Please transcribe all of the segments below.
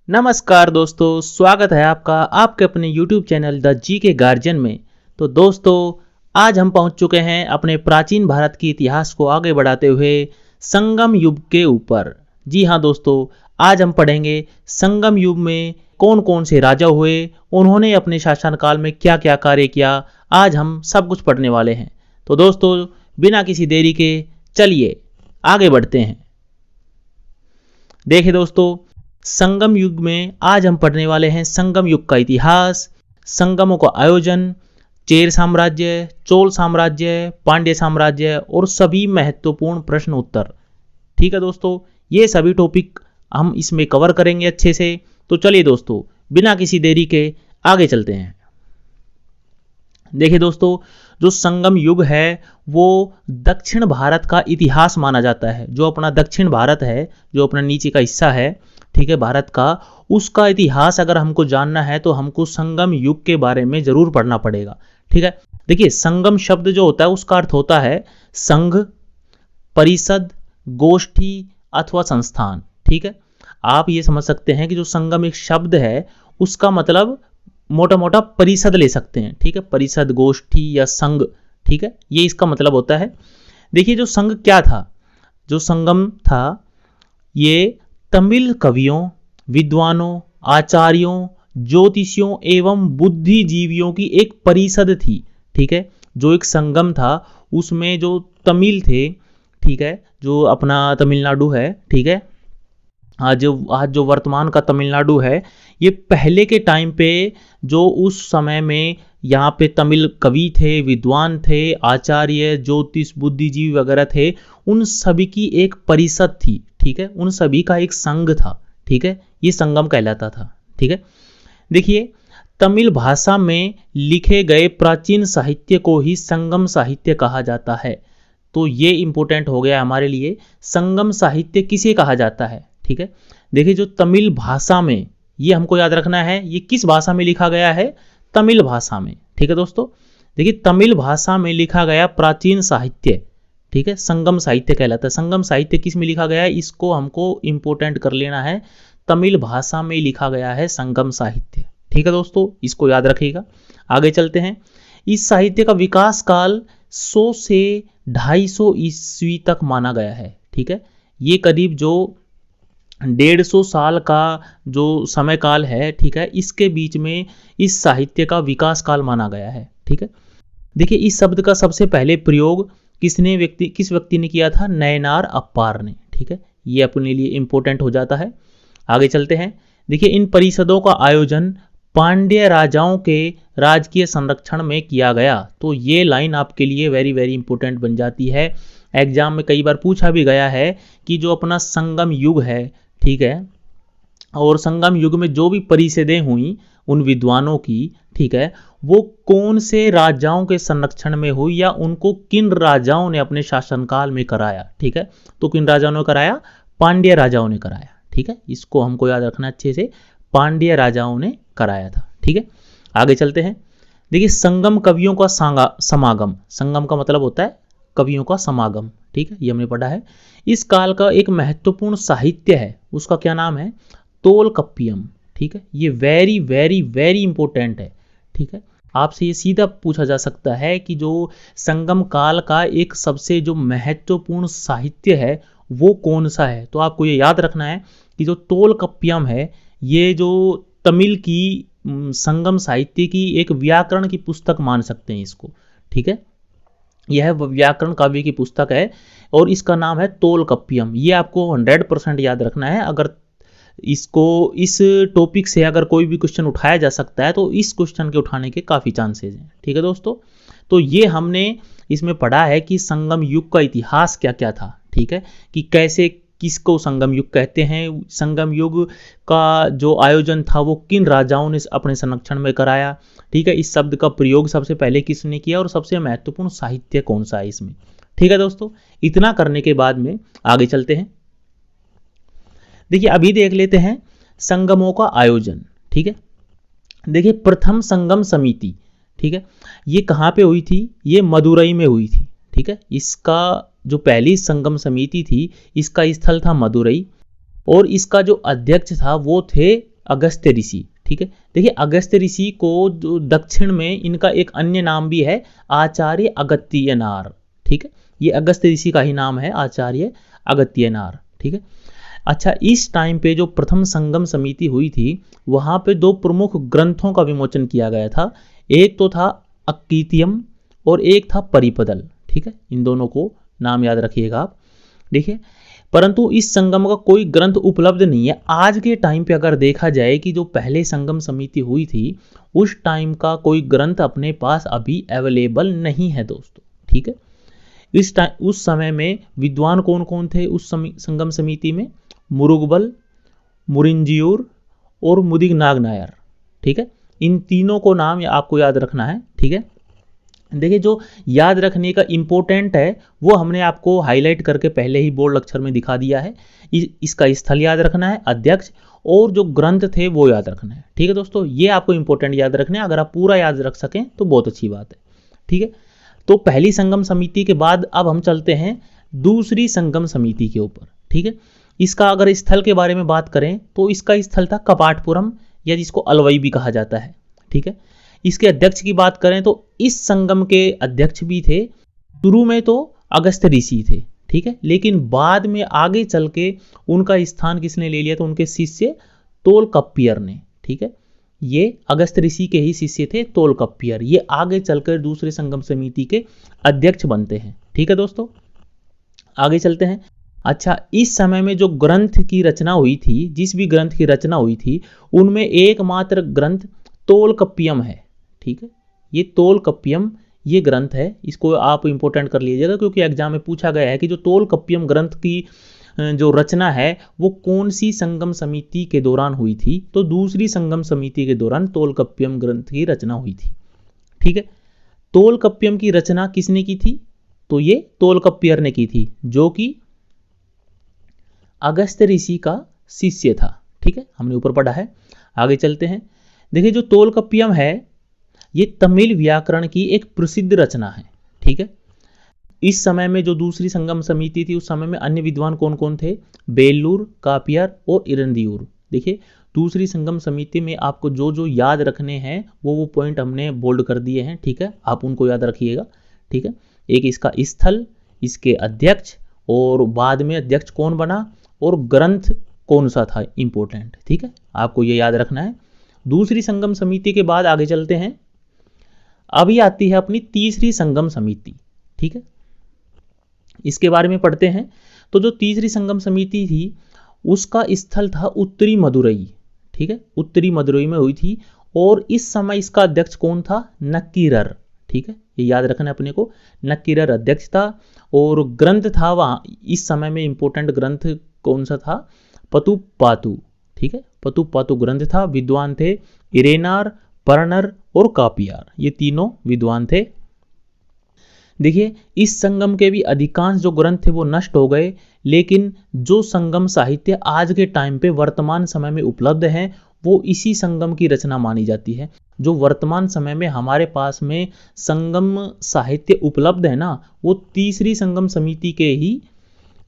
नमस्कार दोस्तों, स्वागत है आपका आपके अपने YouTube चैनल द जी के गार्जियन में। तो दोस्तों, आज हम पहुंच चुके हैं अपने प्राचीन भारत के इतिहास को आगे बढ़ाते हुए संगम युग के ऊपर। जी हाँ दोस्तों, आज हम पढ़ेंगे संगम युग में कौन कौन से राजा हुए, उन्होंने अपने शासनकाल में क्या क्या कार्य किया। आज हम सब कुछ पढ़ने वाले हैं। तो दोस्तों, बिना किसी देरी के चलिए आगे बढ़ते हैं। देखिए दोस्तों, संगम युग में आज हम पढ़ने वाले हैं संगम युग का इतिहास, संगमों का आयोजन, चेर साम्राज्य, चोल साम्राज्य, पांड्य साम्राज्य और सभी महत्वपूर्ण प्रश्न उत्तर। ठीक है दोस्तों, ये सभी टॉपिक हम इसमें कवर करेंगे अच्छे से। तो चलिए दोस्तों, बिना किसी देरी के आगे चलते हैं। देखिए दोस्तों, जो संगम युग है वो दक्षिण भारत का इतिहास माना जाता है। जो अपना दक्षिण भारत है, जो अपना नीचे का हिस्सा है, ठीक है, भारत का, उसका इतिहास अगर हमको जानना है तो हमको संगम युग के बारे में जरूर पढ़ना पड़ेगा। ठीक है, देखिए संगम शब्द जो होता है उसका अर्थ होता है संघ, परिषद, गोष्ठी अथवा संस्थान। ठीक है, आप ये समझ सकते हैं कि जो संगम एक शब्द है उसका मतलब मोटा मोटा परिषद ले सकते हैं। ठीक है, परिषद, गोष्ठी या संघ। ठीक है, ये इसका मतलब होता है। देखिए, जो संघ क्या था, जो संगम था, ये तमिल कवियों, विद्वानों, आचार्यों, ज्योतिषियों एवं बुद्धिजीवियों की एक परिषद थी। ठीक है, जो एक संगम था उसमें जो तमिल थे, ठीक है, जो अपना तमिलनाडु है, ठीक है, आज जो वर्तमान का तमिलनाडु है, ये पहले के टाइम पे जो उस समय में यहाँ पे तमिल कवि थे, विद्वान थे, आचार्य, ज्योतिष, बुद्धिजीवी वगैरह थे, उन सभी की एक परिषद थी। ठीक है, उन सभी का एक संघ था। ठीक है, ये संगम कहलाता था। ठीक है, देखिए तमिल भाषा में लिखे गए प्राचीन साहित्य को ही संगम साहित्य कहा जाता है। तो ये इंपॉर्टेंट हो गया हमारे लिए, संगम साहित्य किसे कहा जाता है। ठीक है, देखिए जो तमिल भाषा में, ये हमको याद रखना है, ये किस भाषा में लिखा गया है, तमिल भाषा में। ठीक है दोस्तों, देखिए तमिल भाषा में लिखा गया प्राचीन साहित्य, ठीक है, संगम साहित्य कहलाता है। संगम साहित्य किस में लिखा गया है, इसको हमको इंपोर्टेंट कर लेना है। तमिल भाषा में लिखा गया है संगम साहित्य। ठीक है दोस्तों, इसको याद रखिएगा। आगे चलते हैं। इस साहित्य का विकास काल 100 से 250 ईस्वी तक माना गया है। ठीक है, ये करीब जो 150 साल का जो समय काल है, ठीक है, इसके बीच में इस साहित्य का विकास काल माना गया है। ठीक है, देखिए इस शब्द का सबसे पहले प्रयोग किस व्यक्ति ने किया था, नयनार अप्पार ने। ठीक है, ये अपने लिए इंपॉर्टेंट हो जाता है। आगे चलते हैं। देखिए इन परिषदों का आयोजन पांड्य राजाओं के राजकीय संरक्षण में किया गया। तो ये लाइन आपके लिए वेरी वेरी इंपॉर्टेंट बन जाती है। एग्जाम में कई बार पूछा भी गया है कि जो अपना संगम युग है, ठीक है, और संगम युग में जो भी परिषदें हुई उन विद्वानों की, ठीक है, वो कौन से राजाओं के संरक्षण में हुई या उनको किन राजाओं ने अपने शासनकाल में कराया। ठीक है, तो किन राजाओं ने कराया, पांड्य राजाओं ने कराया। ठीक है, इसको हमको याद रखना अच्छे से, पांड्य राजाओं ने कराया था। ठीक है, आगे चलते हैं। देखिए संगम कवियों का समागम, संगम का मतलब होता है कवियों का समागम। ठीक है, ये हमने पढ़ा है। इस काल का एक महत्वपूर्ण साहित्य है, उसका क्या नाम है, तोलकप्पियम। ठीक है, ये वेरी वेरी वेरी इंपॉर्टेंट है। ठीक है, आपसे ये सीधा पूछा जा सकता है कि जो संगम काल का एक सबसे जो महत्वपूर्ण साहित्य है वो कौन सा है। तो आपको ये याद रखना है कि जो तोलकप्पियम है, ये जो तमिल की संगम साहित्य की एक व्याकरण की पुस्तक मान सकते हैं इसको। ठीक है, यह व्याकरण काव्य की पुस्तक है और इसका नाम है तोलकप्पियम। ये आपको 100% याद रखना है। अगर इसको, इस टॉपिक से अगर कोई भी क्वेश्चन उठाया जा सकता है तो इस क्वेश्चन के उठाने के काफ़ी चांसेस हैं। ठीक है दोस्तों, तो ये हमने इसमें पढ़ा है कि संगम युग का इतिहास क्या क्या था। ठीक है, कि कैसे, किसको संगम युग कहते हैं, संगम युग का जो आयोजन था वो किन राजाओं ने अपने संरक्षण में कराया। ठीक है, इस शब्द का प्रयोग सबसे पहले किसने किया और सबसे महत्वपूर्ण साहित्य कौन सा है इसमें। ठीक है दोस्तों, इतना करने के बाद में आगे चलते हैं। देखिए अभी देख लेते हैं संगमों का आयोजन। ठीक है, देखिए प्रथम संगम समिति, ठीक है, ये कहाँ पे हुई थी, ये मदुरई में हुई थी। ठीक है, इसका जो पहली संगम समिति थी इसका स्थल था मदुरई और इसका जो अध्यक्ष था वो थे अगस्त्य ऋषि। ठीक है, देखिए अगस्त्य ऋषि को जो दक्षिण में इनका एक अन्य नाम भी है आचार्य अगस्त्यनार। ठीक है, ये अगस्त्य ऋषि का ही नाम है आचार्य अगस्त्यनार। ठीक है, अच्छा इस टाइम पे जो प्रथम संगम समिति हुई थी वहां पे दो प्रमुख ग्रंथों का विमोचन किया गया था। एक तो था अक्कीतियम और एक था परिपदल। ठीक है, इन दोनों को नाम याद रखिएगा आप। देखिए, परंतु इस संगम का कोई ग्रंथ उपलब्ध नहीं है। आज के टाइम पे अगर देखा जाए कि जो पहले संगम समिति हुई थी उस टाइम का कोई ग्रंथ अपने पास अभी अवेलेबल नहीं है दोस्तों। ठीक है, उस समय में विद्वान कौन कौन थे उस संगम समिति में? मुरुगबल, मुरिंजियूर और मुदिगनाग नायर। ठीक है, इन तीनों को नाम आपको याद रखना है। ठीक है, देखिए जो याद रखने का इंपॉर्टेंट है वो हमने आपको हाईलाइट करके पहले ही बोल्ड अक्षर में दिखा दिया है। इसका स्थल याद रखना है, अध्यक्ष और जो ग्रंथ थे वो याद रखना है। ठीक है दोस्तों, ये आपको इंपॉर्टेंट याद रखना है। अगर आप पूरा याद रख सकें तो बहुत अच्छी बात है। ठीक है, तो पहली संगम समिति के बाद अब हम चलते हैं दूसरी संगम समिति के ऊपर। ठीक है, इसका अगर स्थल के बारे में बात करें तो इसका स्थल था कपाटपुरम या जिसको अलवई भी कहा जाता है। ठीक है, इसके अध्यक्ष की बात करें तो इस संगम के अध्यक्ष भी थे शुरू में तो अगस्त्य ऋषि थे। ठीक है, लेकिन बाद में आगे चल के उनका स्थान किसने ले लिया? तो उनके शिष्य तोलकप्पियर ने। ठीक है, ये अगस्त्य ऋषि के ही शिष्य थे तोलकप्पियर। ये आगे चलकर दूसरे संगम समिति के अध्यक्ष बनते हैं। ठीक है दोस्तों, आगे चलते हैं। अच्छा, इस समय में जो ग्रंथ की रचना हुई थी, जिस भी ग्रंथ की रचना हुई थी उनमें एकमात्र ग्रंथ तोलकप्पियम है। ठीक है, ये तोलकप्पियम ये ग्रंथ है, इसको आप इंपोर्टेंट कर लीजिएगा क्योंकि एग्जाम में पूछा गया है कि जो तोलकप्पियम ग्रंथ की जो रचना है वो कौन सी संगम समिति के दौरान हुई थी? तो दूसरी संगम समिति के दौरान तोलकप्पियम ग्रंथ की रचना हुई थी। ठीक है, तोलकप्पियम की रचना किसने की थी? तो ये तोलकप्पियर ने की थी जो कि अगस्त्य ऋषि का शिष्य था। ठीक है, हमने ऊपर पढ़ा है। आगे चलते हैं। देखिए जो तोलकप्पियम है ये तमिल व्याकरण की एक प्रसिद्ध रचना है। ठीक है, इस समय में जो दूसरी संगम समिति थी उस समय में अन्य विद्वान कौन कौन थे? बेल्लूर, कापियर और इरंदियूर। देखिए दूसरी संगम समिति में आपको जो जो याद रखने हैं वो पॉइंट हमने बोल्ड कर दिए हैं। ठीक है, आप उनको याद रखिएगा। ठीक है, एक इसका स्थल, इसके अध्यक्ष और बाद में अध्यक्ष कौन बना और ग्रंथ कौन सा था इंपॉर्टेंट। ठीक है, आपको ये याद रखना है। दूसरी संगम समिति के बाद आगे चलते हैं। अभी आती है अपनी तीसरी संगम समिति। ठीक है, इसके बारे में पढ़ते हैं। तो जो तीसरी संगम समिति थी उसका स्थल था उत्तरी मदुरई। ठीक है, उत्तरी मदुरई में हुई थी और इस समय इसका अध्यक्ष कौन था? नक्कीरर। ठीक है, ये याद रखना है अपने को, नक्कीरर अध्यक्ष था और ग्रंथ था वहां इस समय में इंपॉर्टेंट ग्रंथ कौन सा था? पतुपातु। ठीक है, पतुपातु ग्रंथ था। विद्वान थे इरेनार, परनर और कापियार, ये तीनों विद्वान थे। देखिए इस संगम के भी अधिकांश जो ग्रंथ थे वो नष्ट हो गए, लेकिन जो संगम साहित्य आज के टाइम पे वर्तमान समय में उपलब्ध है वो इसी संगम की रचना मानी जाती है। जो वर्तमान समय में हमारे पास में संगम साहित्य उपलब्ध है ना, वो तीसरी संगम समिति के ही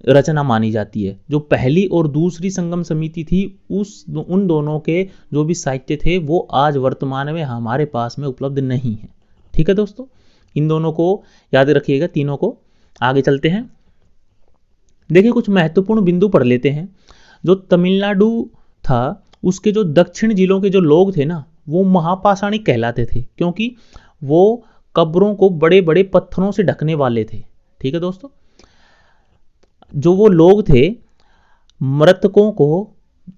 रचना मानी जाती है। जो पहली और दूसरी संगम समिति थी उन दोनों के जो भी साहित्य थे वो आज वर्तमान में हमारे पास में उपलब्ध नहीं है। ठीक है दोस्तों, इन दोनों को याद रखिएगा, तीनों को। आगे चलते हैं। देखिए कुछ महत्वपूर्ण बिंदु पढ़ लेते हैं। जो तमिलनाडु था उसके जो दक्षिण जिलों के जो लोग थे ना वो महापाषाणी कहलाते थे, क्योंकि वो कब्रों को बड़े बड़े पत्थरों से ढकने वाले थे। ठीक है दोस्तों, जो वो लोग थे मृतकों को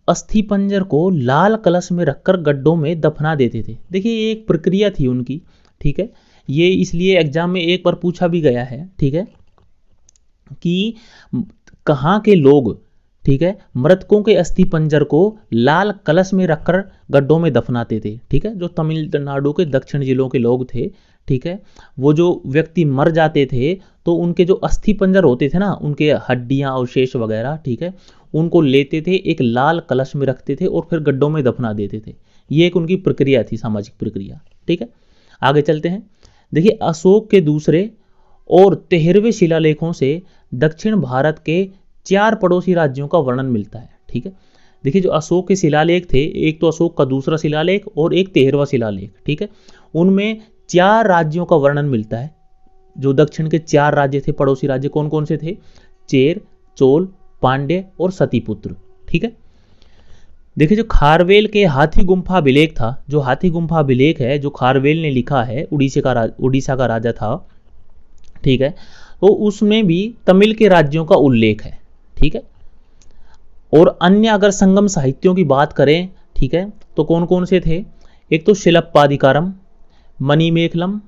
अस्थि पंजर को लाल कलश में रखकर गड्ढों में दफना देते थे। देखिए ये एक प्रक्रिया थी उनकी। ठीक है, ये इसलिए एग्जाम में एक बार पूछा भी गया है। ठीक है, कि कहाँ के लोग, ठीक है, मृतकों के अस्थि पंजर को लाल कलश में रखकर गड्ढों में दफनाते थे। ठीक है, जो तमिलनाडु के दक्षिण जिलों के लोग थे। ठीक है, वो जो व्यक्ति मर जाते थे तो उनके जो अस्थि पंजर होते थे ना, उनके हड्डियां अवशेष वगैरह, ठीक है, उनको लेते थे, एक लाल कलश में रखते थे और फिर गड्ढों में दफना देते थे। ये एक उनकी प्रक्रिया थी, सामाजिक प्रक्रिया। ठीक है, आगे चलते हैं। देखिए अशोक के दूसरे और 13वें शिलालेखों से दक्षिण भारत के 4 पड़ोसी राज्यों का वर्णन मिलता है। ठीक है, देखिए जो अशोक के शिलालेख थे, एक तो अशोक का दूसरा शिलालेख और एक 13वां शिलालेख, ठीक है, उनमें 4 राज्यों का वर्णन मिलता है। जो दक्षिण के 4 राज्य थे, पड़ोसी राज्य, कौन कौन से थे? चेर, चोल, पांड्य और सतीपुत्र, ठीक है। देखिए जो खारवेल के हाथी गुम्फा अभिलेख था, जो हाथी गुम्फा अभिलेख है जो खारवेल ने लिखा है, उड़ीसा का राजा था, ठीक है, तो उसमें भी तमिल के राज्यों का उल्लेख है, ठीक है। और अन्य अगर संगम साहित्यों की बात करें, ठीक है, तो कौन कौन से थे? एक तो शिलप्पादिकारम, मणिमेखलम,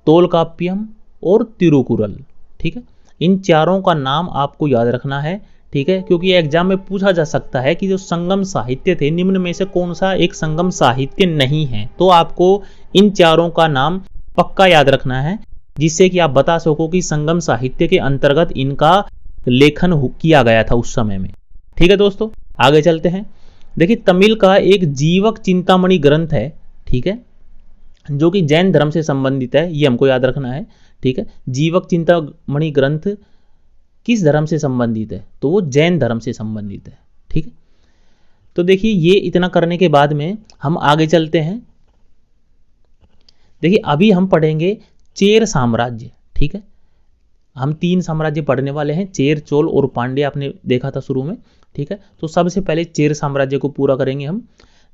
तोलकाप्यम और तिरुकुरल, ठीक है। इन चारों का नाम आपको याद रखना है, ठीक है, क्योंकि एग्जाम में पूछा जा सकता है कि जो संगम साहित्य थे निम्न में से कौन सा एक संगम साहित्य नहीं है, तो आपको इन चारों का नाम पक्का याद रखना है, जिससे कि आप बता सको कि संगम साहित्य के अंतर्गत इनका लेखन किया गया था उस समय में, ठीक है दोस्तों। आगे चलते हैं। देखिए तमिल का एक जीवक चिंतामणि ग्रंथ है, ठीक है, जो कि जैन धर्म से संबंधित है, ये हमको याद रखना है, ठीक है। जीवक चिंतामणि ग्रंथ किस धर्म से संबंधित है? तो वो जैन धर्म से संबंधित है, ठीक है। तो देखिए ये इतना करने के बाद में हम आगे चलते हैं। देखिए अभी हम पढ़ेंगे चेर साम्राज्य, ठीक है। हम 3 साम्राज्य पढ़ने वाले हैं, चेर, चोल और पांड्य, आपने देखा था शुरू में, ठीक है। तो सबसे पहले चेर साम्राज्य को पूरा करेंगे हम।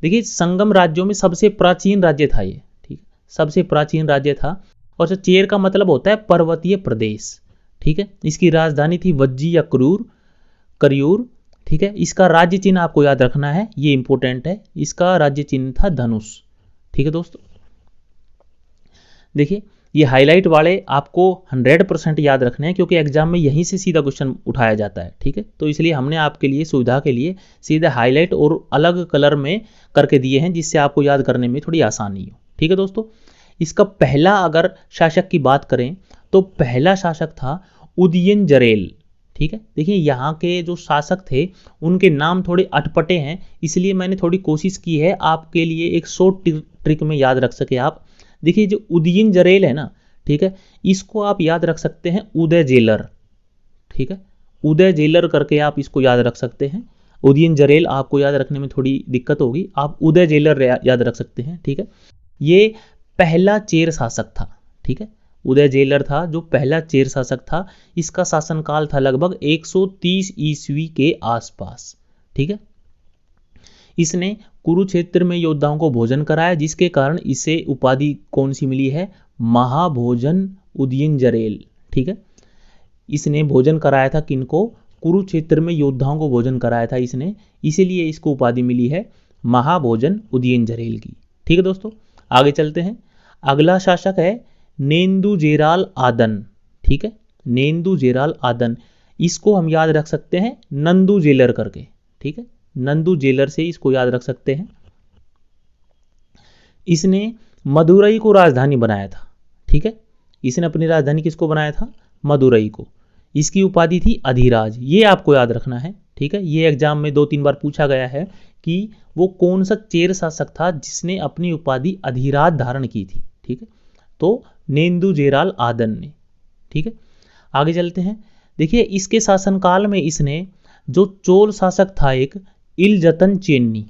देखिए संगम राज्यों में सबसे प्राचीन राज्य था ये, ठीक है, सबसे प्राचीन राज्य था। और जो चेर का मतलब होता है पर्वतीय प्रदेश, ठीक है। इसकी राजधानी थी वज्जी या करियूर, ठीक है। इसका राज्य चिन्ह आपको याद रखना है, ये इंपॉर्टेंट है, इसका राज्य चिन्ह था धनुष, ठीक है दोस्तों। देखिए ये हाईलाइट वाले आपको 100% याद रखने हैं, क्योंकि एग्जाम में यहीं से सीधा क्वेश्चन उठाया जाता है, ठीक है। तो इसलिए हमने आपके लिए सुविधा के लिए सीधे हाईलाइट और अलग कलर में करके दिए हैं, जिससे आपको याद करने में थोड़ी आसानी हो, ठीक है दोस्तों। इसका पहला अगर शासक की बात करें तो पहला शासक था उदयन जरेल, ठीक है। देखिए यहाँ के जो शासक थे उनके नाम थोड़े अटपटे हैं, इसलिए मैंने थोड़ी कोशिश की है आपके लिए एक शॉर्ट ट्रिक में याद रख सके आप। देखिए जो उदयन जरेल है ना, ठीक है, इसको आप याद रख सकते हैं उदय जेलर, ठीक है, उदय जेलर करके आप इसको याद रख सकते हैं। उदयन जरेल आपको याद रखने में थोड़ी दिक्कत होगी, आप उदय जेलर याद रख सकते हैं, ठीक है। ये पहला चेर शासक था, ठीक है, उदय जेलर था जो पहला चेर शासक था। इसका शासनकाल था लगभग 130 ईस्वी के आसपास, ठीक है। इसने कुरुक्षेत्र में योद्धाओं को भोजन कराया, जिसके कारण इसे उपाधि कौन सी मिली है? महाभोजन उदयन जरेल, ठीक है। इसने भोजन कराया था किनको? कुरुक्षेत्र में योद्धाओं को भोजन कराया था इसने, इसीलिए इसको उपाधि मिली है महाभोजन उदयन जरेल की, ठीक है दोस्तों। आगे चलते हैं। अगला शासक है नेन्दुजेराल आदन, ठीक है, नेन्दुजेराल आदन, इसको हम याद रख सकते हैं नंदू जेलर करके, ठीक है, नंदू जेलर से इसको याद रख सकते हैं। इसने मदुरई को राजधानी बनाया था, ठीक है, इसने अपनी राजधानी किसको बनाया था? मदुरई को। इसकी उपाधि थी अधिराज, ये आपको याद रखना है, ठीक है। ये एग्जाम में 2-3 बार पूछा गया है कि वो कौन सा चेर शासक था जिसने अपनी उपाधि अधिराज धारण की थी, ठीक है, तो नेन्दुजेराल आदन ने, ठीक है। आगे चलते हैं। देखिए इसके शासनकाल में इसने जो चोल शासक था एक इलजतन चेन्नी,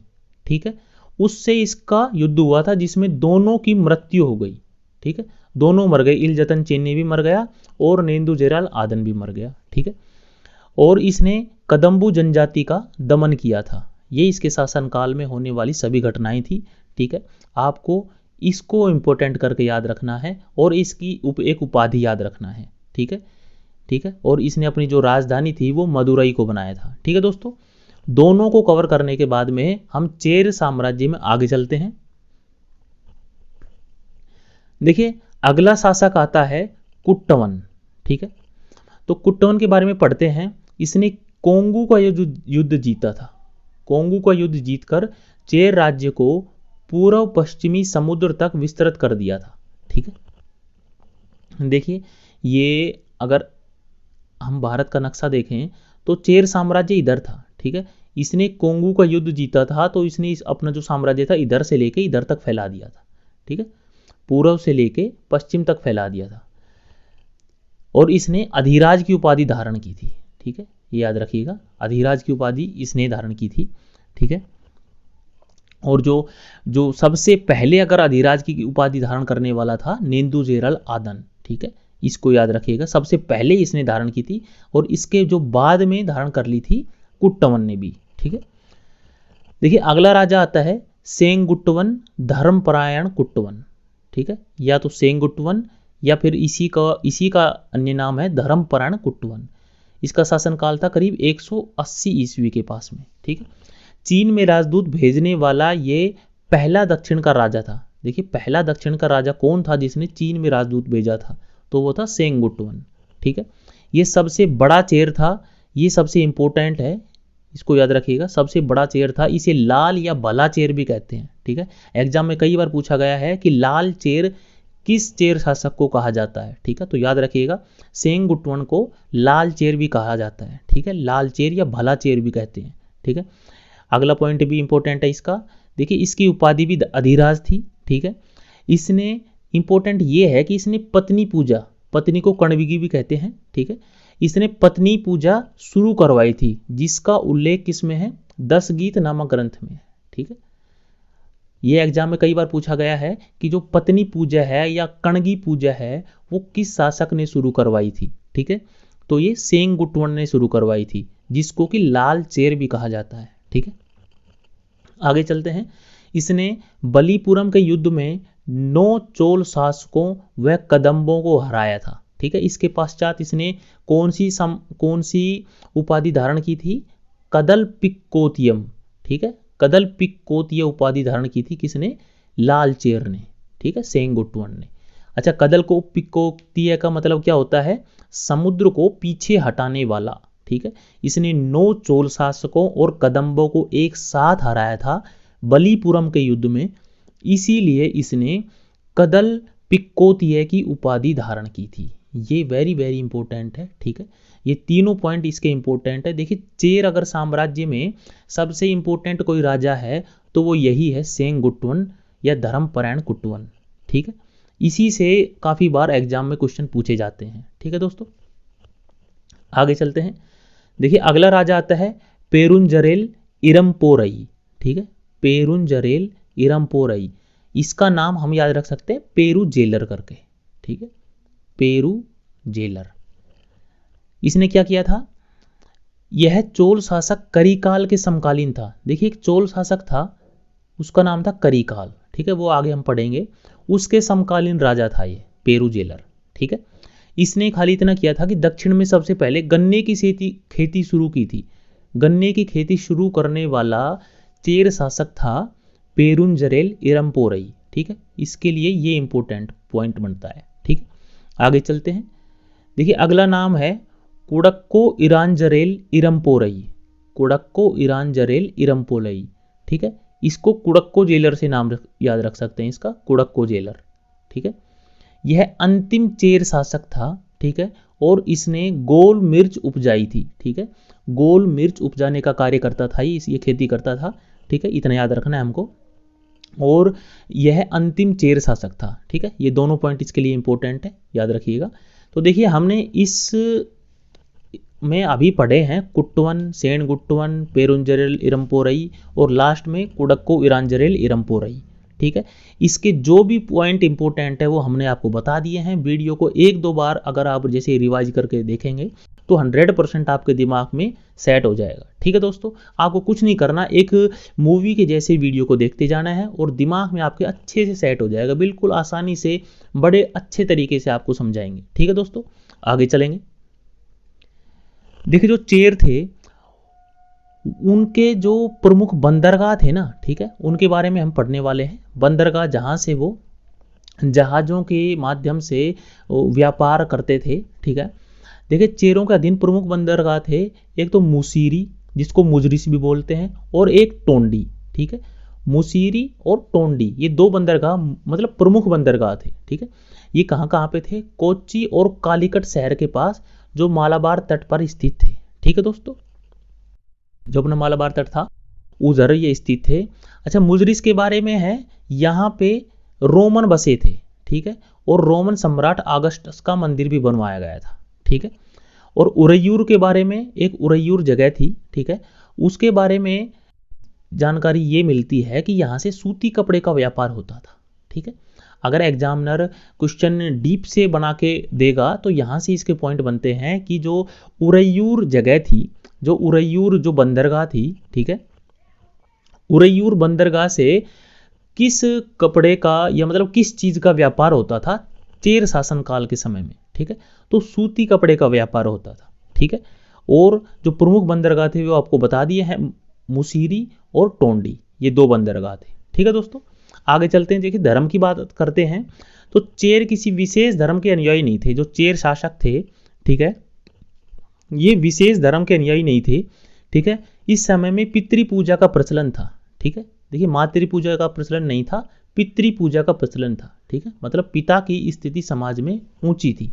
ठीक है, उससे इसका युद्ध हुआ था जिसमें दोनों की मृत्यु हो गई, ठीक है, दोनों मर गए, इलजतन चेन्नी भी मर गया और नेन्दुजेराल आदन भी मर गया, ठीक है। और इसने कदम्बू जनजाति का दमन किया था। ये इसके शासनकाल में होने वाली सभी घटनाएं थी, ठीक है। आपको इसको इंपॉर्टेंट करके याद रखना है और इसकी एक उपाधि याद रखना है, ठीक है, ठीक है। और इसने अपनी जो राजधानी थी वो मदुरई को बनाया था, ठीक है दोस्तों। दोनों को कवर करने के बाद में हम चेर साम्राज्य में आगे चलते हैं। देखिए अगला शासक आता है कुट्टवन, ठीक है। तो कुट्टवन के बारे में पढ़ते हैं। इसने कोंगू का युद्ध जीता था। कोंगू का युद्ध जीतकर चेर राज्य को पूर्व पश्चिमी समुद्र तक विस्तृत कर दिया था, ठीक है। देखिए ये अगर हम भारत का नक्शा देखें तो चेर साम्राज्य इधर था, ठीक है। इसने कोंगू का युद्ध जीता था तो इसने अपना जो साम्राज्य था इधर से लेके इधर तक फैला दिया था, ठीक है, पूर्व से लेके पश्चिम तक फैला दिया था। और इसने अधिराज की उपाधि धारण की थी, ठीक है, ये याद रखिएगा, अधिराज की उपाधि इसने धारण की थी, ठीक है। और जो सबसे पहले अगर अधिराज की उपाधि धारण करने वाला था नेंदुजेरल आदन, ठीक है, इसको याद रखिएगा, सबसे पहले इसने धारण की थी और इसके जो बाद में धारण कर ली थी कुट्टवन ने भी, ठीक है। देखिए अगला राजा आता है सेंगुट्टवन धर्मपरायण कुट्टवन, ठीक है, या तो सेंगुट्टवन या फिर इसी का अन्य नाम है धर्मपरायण कुट्टवन। इसका शासनकाल था करीब 180 ईस्वी के पास में, ठीक है। चीन में राजदूत भेजने वाला ये पहला दक्षिण का राजा था। देखिए पहला दक्षिण का राजा कौन था जिसने चीन में राजदूत भेजा था, तो वो था सेंगुट्टवन, ठीक है। ये सबसे बड़ा चेर था, ये सबसे इंपॉर्टेंट है, इसको याद रखिएगा, सबसे बड़ा चेर था। इसे लाल या भला चेर भी कहते हैं, ठीक है। एग्जाम में कई बार पूछा गया है कि लाल चेर किस चेर शासक को कहा जाता है, ठीक है, तो याद रखिएगा सेंगुट्टवन को लाल चेर भी कहा जाता है, ठीक है, लाल चेर या भला चेर भी कहते हैं, ठीक है। अगला पॉइंट भी इंपॉर्टेंट है इसका, देखिए इसकी उपाधि भी अधिराज थी, ठीक है। इसने इंपॉर्टेंट ये है कि इसने पत्नी पूजा, पत्नी को कर्णविगी भी कहते हैं, ठीक है, इसने पत्नी पूजा शुरू करवाई थी, जिसका उल्लेख किसमें है, 10 गीत नामक ग्रंथ में, ठीक है। ये एग्जाम में कई बार पूछा गया है कि जो पत्नी पूजा है या कणगी पूजा है वो किस शासक ने शुरू करवाई थी, ठीक है, तो ये सेंगुट्टवन ने शुरू करवाई थी, जिसको कि लाल चेर भी कहा जाता है, ठीक है। आगे चलते हैं। इसने बलीपुरम के युद्ध में 9 चोल शासकों व कदम्बों को हराया था, ठीक है। इसके पश्चात इसने कौन सी उपाधि धारण की थी, कदल पिक्कोतियम, ठीक है, कदल पिक्कोतिय उपाधि धारण की थी किसने, लाल चेर ने, ठीक है, सेंगुट्टवन ने। अच्छा, कदल को पिक्कोतिय का मतलब क्या होता है, समुद्र को पीछे हटाने वाला, ठीक है। इसने 9 चोल शासकों और कदम्बों को एक साथ हराया था बलीपुरम के युद्ध में, इसीलिए इसने कदल पिक्कोतिय की उपाधि धारण की थी। ये वेरी वेरी इंपॉर्टेंट है, ठीक है, ये तीनों पॉइंट इसके इंपॉर्टेंट है। देखिए चेर अगर साम्राज्य में सबसे इंपॉर्टेंट कोई राजा है तो वो यही है सेंगुट्टवन या धर्मपरायण कुट्टवन, ठीक है। इसी से काफी बार एग्जाम में क्वेश्चन पूछे जाते हैं, ठीक है दोस्तों। आगे चलते हैं। देखिए अगला राजा आता है पेरुंजरेल इरमपोरई, ठीक है, पेरुंजरेल इरमपोरई। इसका नाम हम याद रख सकते हैं पेरू जेलर करके, ठीक है, पेरू जेलर। इसने क्या किया था, यह चोल शासक करिकाल के समकालीन था। देखिए एक चोल शासक था उसका नाम था करिकाल, ठीक है, वो आगे हम पढ़ेंगे, उसके समकालीन राजा था ये पेरू जेलर, ठीक है। इसने खाली इतना किया था कि दक्षिण में सबसे पहले गन्ने की खेती शुरू की थी। गन्ने की खेती शुरू करने वाला चेर शासक था पेरुंजरेल इरमपोरई, ठीक है, इसके लिए ये इंपॉर्टेंट पॉइंट बनता है, ठीक है। आगे चलते हैं। देखिए अगला नाम है कुडक्को इरांजरेल इरमपोरई, कुडक्को इरांजरेल इरमपोरई, ठीक है, इसको कुडक्को जेलर से नाम याद रख सकते हैं इसका, कुडक्को जेलर, ठीक है। यह अंतिम चेर शासक था, ठीक है, और इसने गोल मिर्च उपजाई थी, ठीक है, गोल मिर्च उपजाने का कार्य करता था ये खेती करता था, ठीक है, इतना याद रखना है हमको। और यह अंतिम चेर शासक था, ठीक है, ये दोनों पॉइंट इसके लिए इंपॉर्टेंट है, याद रखिएगा। तो देखिए हमने इस में अभी पढ़े हैं कुट्टवन, सेनगुट्टवन, पेरुंजरेल इरमपोरई और लास्ट में कुडक्को इरांजरेल इरमपोरई, ठीक है। इसके जो भी पॉइंट इंपॉर्टेंट है वो हमने आपको बता दिए हैं। वीडियो को 1-2 बार अगर आप जैसे रिवाइज करके देखेंगे तो 100% आपके दिमाग में सेट हो जाएगा, ठीक है दोस्तों। आपको कुछ नहीं करना, एक मूवी के जैसे वीडियो को देखते जाना है और दिमाग में आपके अच्छे से सेट हो जाएगा, बिल्कुल आसानी से, बड़े अच्छे तरीके से आपको समझाएंगे, ठीक है दोस्तों। आगे चलेंगे। देखिए जो चेर थे उनके जो प्रमुख बंदरगाह थे ना, ठीक है, उनके बारे में हम पढ़ने वाले हैं। बंदरगाह जहाँ से वो जहाज़ों के माध्यम से व्यापार करते थे, ठीक है। देखिए चेरों के अधीन प्रमुख बंदरगाह थे, एक तो मुसीरी जिसको मुजरिस भी बोलते हैं, और एक टोंडी, ठीक है। मुसीरी और टोंडी ये 2 बंदरगाह मतलब प्रमुख बंदरगाह थे, ठीक है। ये कहाँ कहाँ पे थे, कोच्चि और कालीकट शहर के पास जो मालाबार तट पर स्थित थे, ठीक है दोस्तों। जो अपना मालाबार तट था उधर ये स्थित थे। अच्छा मुजरिस के बारे में है, यहाँ पे रोमन बसे थे, ठीक है, और रोमन सम्राट अगस्टस का मंदिर भी बनवाया गया था, ठीक है। और उरैयूर के बारे में, एक उरैयूर जगह थी, ठीक है, उसके बारे में जानकारी ये मिलती है कि यहाँ से सूती कपड़े का व्यापार होता था। ठीक है, अगर एग्जामिनर क्वेश्चन डीप से बना के देगा तो यहाँ से इसके पॉइंट बनते हैं कि जो उरैयूर जगह थी, जो उरैयूर जो बंदरगाह थी, ठीक है, उरैयूर बंदरगाह से किस कपड़े का या मतलब किस चीज़ का व्यापार होता था चेर शासन काल के समय में। ठीक है, तो सूती कपड़े का व्यापार होता था। ठीक है, और जो प्रमुख बंदरगाह थे वो आपको बता दिए हैं, मुसीरी और टोंडी, ये 2 बंदरगाह थे। ठीक है दोस्तों, आगे चलते हैं। देखिए धर्म की बात करते हैं तो चेर किसी विशेष धर्म के अनुयायी नहीं थे। जो चेर शासक थे, ठीक है, ये विशेष धर्म के अनुयायी नहीं थे। ठीक है, इस समय में पितृ पूजा का प्रचलन था। ठीक है, देखिए मातृ पूजा का प्रचलन नहीं था, पितृ पूजा का प्रचलन था। ठीक है, मतलब पिता की स्थिति समाज में ऊंची थी।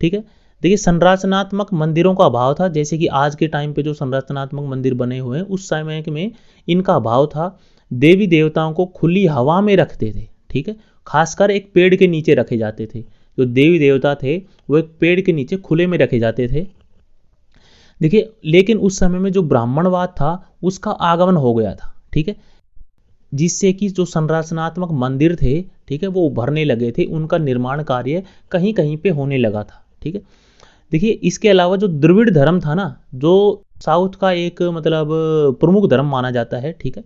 ठीक है, देखिए संरचनात्मक मंदिरों का अभाव था, जैसे कि आज के टाइम पे जो संरचनात्मक मंदिर बने हुए हैं उस समय में इनका अभाव था। देवी देवताओं को खुली हवा में रखते थे। ठीक है, खासकर एक पेड़ के नीचे रखे जाते थे। जो देवी देवता थे वो एक पेड़ के नीचे खुले में रखे जाते थे। देखिए लेकिन उस समय में जो ब्राह्मणवाद था उसका आगमन हो गया था। ठीक है, जिससे कि जो संरचनात्मक मंदिर थे, ठीक है, वो उभरने लगे थे, उनका निर्माण कार्य कहीं कहीं पे होने लगा था। ठीक है, देखिए इसके अलावा जो द्रविड़ धर्म था ना, जो साउथ का एक मतलब प्रमुख धर्म माना जाता है। ठीक है,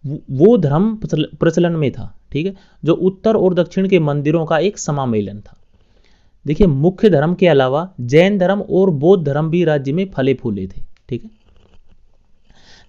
वो धर्म प्रचलन में था। ठीक है, जो उत्तर और दक्षिण के मंदिरों का एक समामेलन था। देखिए मुख्य धर्म के अलावा जैन धर्म और बौद्ध धर्म भी राज्य में फले फूले थे। ठीक है,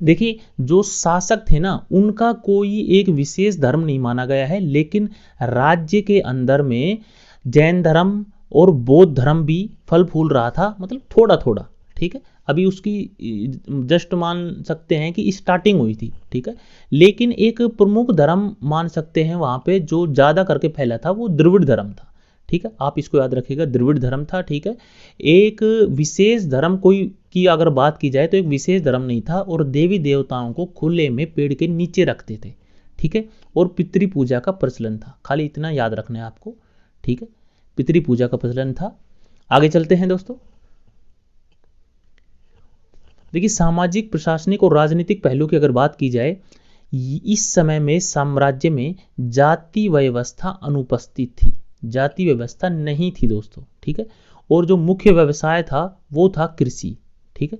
देखिए जो शासक थे ना उनका कोई एक विशेष धर्म नहीं माना गया है, लेकिन राज्य के अंदर में जैन धर्म और बौद्ध धर्म भी फल फूल रहा था, मतलब थोड़ा थोड़ा। ठीक है, अभी उसकी जस्ट मान सकते हैं कि स्टार्टिंग हुई थी। ठीक है, लेकिन एक प्रमुख धर्म मान सकते हैं वहां पे जो ज्यादा करके फैला था वो द्रविड़ धर्म था। ठीक है, आप इसको याद रखिएगा, द्रविड़ धर्म था। ठीक है, एक विशेष धर्म कोई की अगर बात की जाए तो एक विशेष धर्म नहीं था, और देवी देवताओं को खुले में पेड़ के नीचे रखते थे। ठीक है, और पितृ पूजा का प्रचलन था, खाली इतना याद रखना है आपको। ठीक है, पितृ पूजा का प्रचलन था। आगे चलते हैं दोस्तों। देखिए सामाजिक, प्रशासनिक और राजनीतिक पहलू की अगर बात की जाए, इस समय में साम्राज्य में जाति व्यवस्था अनुपस्थित थी, जाति व्यवस्था नहीं थी दोस्तों। ठीक है, और जो मुख्य व्यवसाय था वो था कृषि। ठीक है,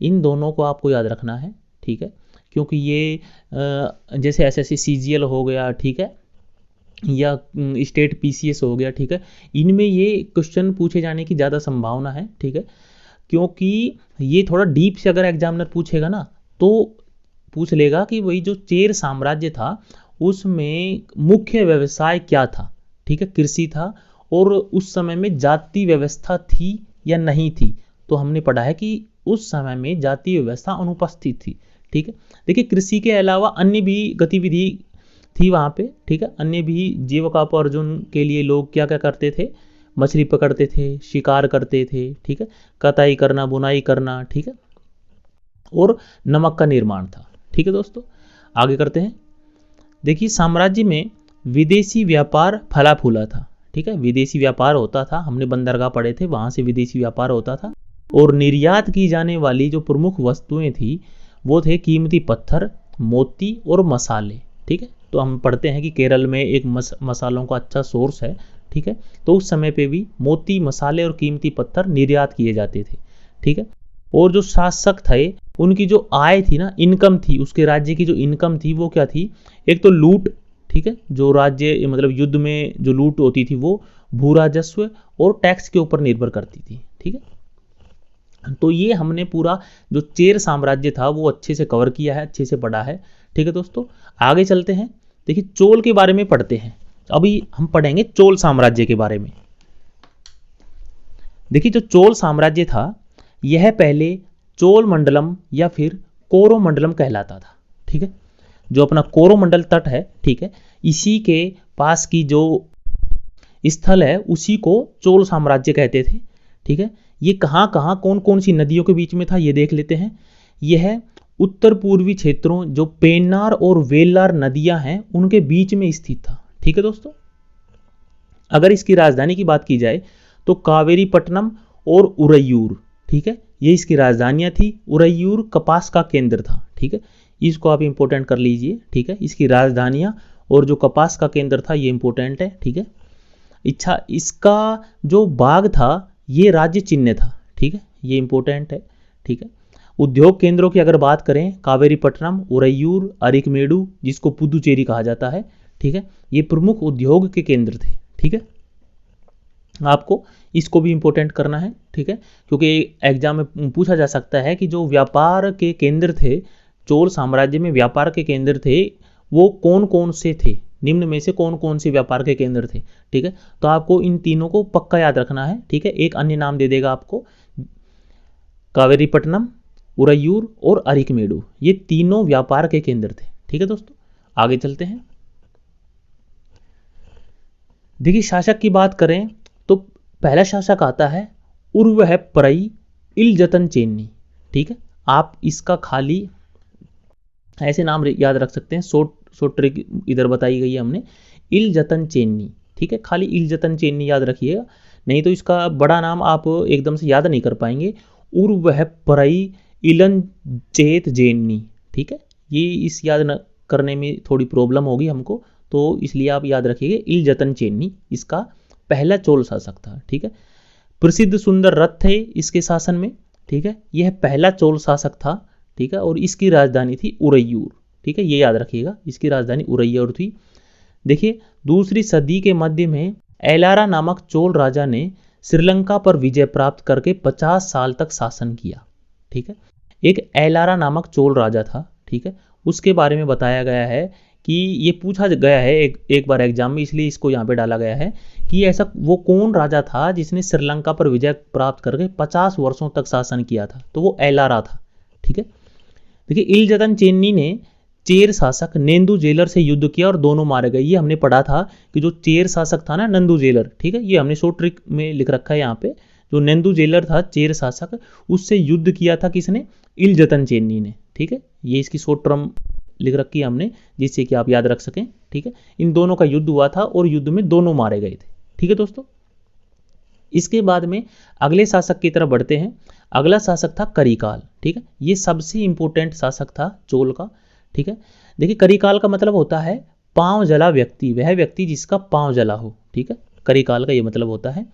इन दोनों को आपको याद रखना है। ठीक है, क्योंकि ये जैसे एसएससी सीजीएल हो गया, ठीक है, या स्टेट पीसीएस हो गया, ठीक है, इनमें ये क्वेश्चन पूछे जाने की ज़्यादा संभावना है। ठीक है, क्योंकि ये थोड़ा डीप से अगर एग्जामिनर पूछेगा ना तो पूछ लेगा कि वही जो चेर साम्राज्य था उसमें मुख्य व्यवसाय क्या था। ठीक है, कृषि था, और उस समय में जाति व्यवस्था थी या नहीं थी, तो हमने पढ़ा है कि उस समय में जाति व्यवस्था अनुपस्थित थी। ठीक है, देखिए कृषि के अलावा अन्य भी गतिविधि थी वहाँ पे। ठीक है, अन्य भी जीविकोपार्जन के लिए लोग क्या क्या करते थे, मछली पकड़ते थे, शिकार करते थे। ठीक है, कताई करना, बुनाई करना। ठीक है, और नमक का निर्माण था। ठीक है दोस्तों, आगे करते हैं। देखिए साम्राज्य में विदेशी व्यापार फला फूला था। ठीक है, विदेशी व्यापार होता था, हमने बंदरगाह पढ़े थे, वहां से विदेशी व्यापार होता था, और निर्यात की जाने वाली जो प्रमुख वस्तुएं थी वो थे कीमती पत्थर, मोती और मसाले। ठीक है, तो हम पढ़ते हैं कि केरल में एक मसालों का अच्छा सोर्स है। ठीक है, तो उस समय पे भी मोती, मसाले और कीमती पत्थर निर्यात किए जाते थे। ठीक है, और जो शासक थे उनकी जो आय थी ना, इनकम थी, उसके राज्य की जो इनकम थी वो क्या थी, एक तो लूट। ठीक है, जो राज्य मतलब युद्ध में जो लूट होती थी वो भू राजस्व और टैक्स के ऊपर निर्भर करती थी। ठीक है, तो ये हमने पूरा जो चेर साम्राज्य था वो अच्छे से कवर किया है, अच्छे से पढ़ा है। ठीक है दोस्तों, आगे चलते हैं। देखिए चोल के बारे में पढ़ते हैं। अभी हम पढ़ेंगे चोल साम्राज्य के बारे में। देखिए जो चोल साम्राज्य था यह पहले चोल मंडलम या फिर कोरोमंडलम कहलाता था। ठीक है, जो अपना कोरोमंडल तट है, ठीक है, इसी के पास की जो स्थल है उसी को चोल साम्राज्य कहते थे। ठीक है, ये कहाँ कहाँ कौन कौन सी नदियों के बीच में था ये देख लेते हैं। यह उत्तर पूर्वी क्षेत्रों जो पेन्नार और वेल्लार नदियां हैं उनके बीच में स्थित था। ठीक है दोस्तों, अगर इसकी राजधानी की बात की जाए तो कावेरीपट्टनम और उरैयूर, ठीक है, ये इसकी राजधानियां थी। उरैयूर कपास का केंद्र था। ठीक है, इसको आप इंपॉर्टेंट कर लीजिए, ठीक है। इसकी राजधानियाँ और जो कपास का केंद्र था ये इंपॉर्टेंट है, ठीक है। अच्छा, इसका जो बाग था ये राज्य चिन्ह था, ठीक है, ये इंपॉर्टेंट है, ठीक है। उद्योग केंद्रों की अगर बात करें, कावेरीपट्टनम, उरैयूर, अरिकमेडु, जिसको पुदुचेरी कहा जाता है, ठीक है, ये प्रमुख उद्योग के केंद्र थे, ठीक है। आपको इसको भी इंपॉर्टेंट करना है, ठीक है, क्योंकि एग्जाम में पूछा जा सकता है कि जो व्यापार के केंद्र थे, चोल साम्राज्य में व्यापार के केंद्र थे, वो कौन कौन से थे, निम्न में से कौन कौन से व्यापार के केंद्र थे, ठीक है। तो आपको इन तीनों को पक्का याद रखना है, ठीक है। एक अन्य नाम दे देगा आपको, कावेरीपट्टनम, उरैयूर और अरिकमेडु, ये तीनों व्यापार के केंद्र थे, ठीक है दोस्तों। आगे चलते हैं। देखिए, शासक की बात करें तो पहला शासक आता है उर्वहपरई इलजतन चेन्नी, ठीक है। आप इसका खाली ऐसे नाम याद रख सकते हैं, शॉर्ट ट्रिक इधर बताई गई है हमने, इलजतन चेन्नी, ठीक है। खाली इलजतन चेन्नी याद रखिएगा, नहीं तो इसका बड़ा नाम आप एकदम से याद नहीं कर पाएंगे। उर्वहपरई इलन चेत जेन्नी, ठीक है। ये इस याद न करने में थोड़ी प्रॉब्लम होगी हमको, तो इसलिए आप याद रखिएगा इलजतन चेन्नी इसका पहला चोल शासक था, ठीक है। प्रसिद्ध सुंदर रथ थे इसके शासन में, ठीक है। यह पहला चोल शासक था, ठीक है, और इसकी राजधानी थी उरैयूर, ठीक है, ये याद रखिएगा, इसकी राजधानी उरैयूर थी। देखिए, दूसरी सदी के मध्य में एलारा नामक चोल राजा ने श्रीलंका पर विजय प्राप्त करके 50 साल तक शासन किया, ठीक है। एक एलारा नामक चोल राजा था, ठीक है, उसके बारे में बताया गया है कि ये पूछा गया है एक बार एग्जाम में, इसलिए इसको यहाँ पे डाला गया है कि ऐसा वो कौन राजा था जिसने श्रीलंका पर विजय प्राप्त करके 50 वर्षों तक शासन किया था, तो वो एलारा था, ठीक है। देखिए, इलजतन चेन्नी ने चेर शासक नेंदू जेलर से युद्ध किया और दोनों मारे गए। ये हमने पढ़ा था कि जो चेर शासक था ना नंदू जेलर, ठीक है, ये हमने शॉर्ट ट्रिक में लिख रखा है यहाँ पे, जो नेंदू जेलर था चेर शासक, उससे युद्ध किया था किसने, इलजतन चेन्नी ने, ठीक है। ये इसकी शॉर्ट टर्म लिख रखी है हमने, जिससे कि आप याद रख सकें, ठीक है। इन दोनों का युद्ध हुआ था और युद्ध में दोनों मारे गए थे, ठीक है दोस्तों। इसके बाद में अगले शासक की तरफ बढ़ते हैं। अगला शासक था करिकाल, ठीक है, ये सबसे इंपॉर्टेंट शासक था चोल का, ठीक है। देखिए, करिकाल का मतलब होता है पांव जला व्यक्ति, वह व्यक्ति जिसका पांव जला हो, ठीक है, करिकाल का ये मतलब होता है।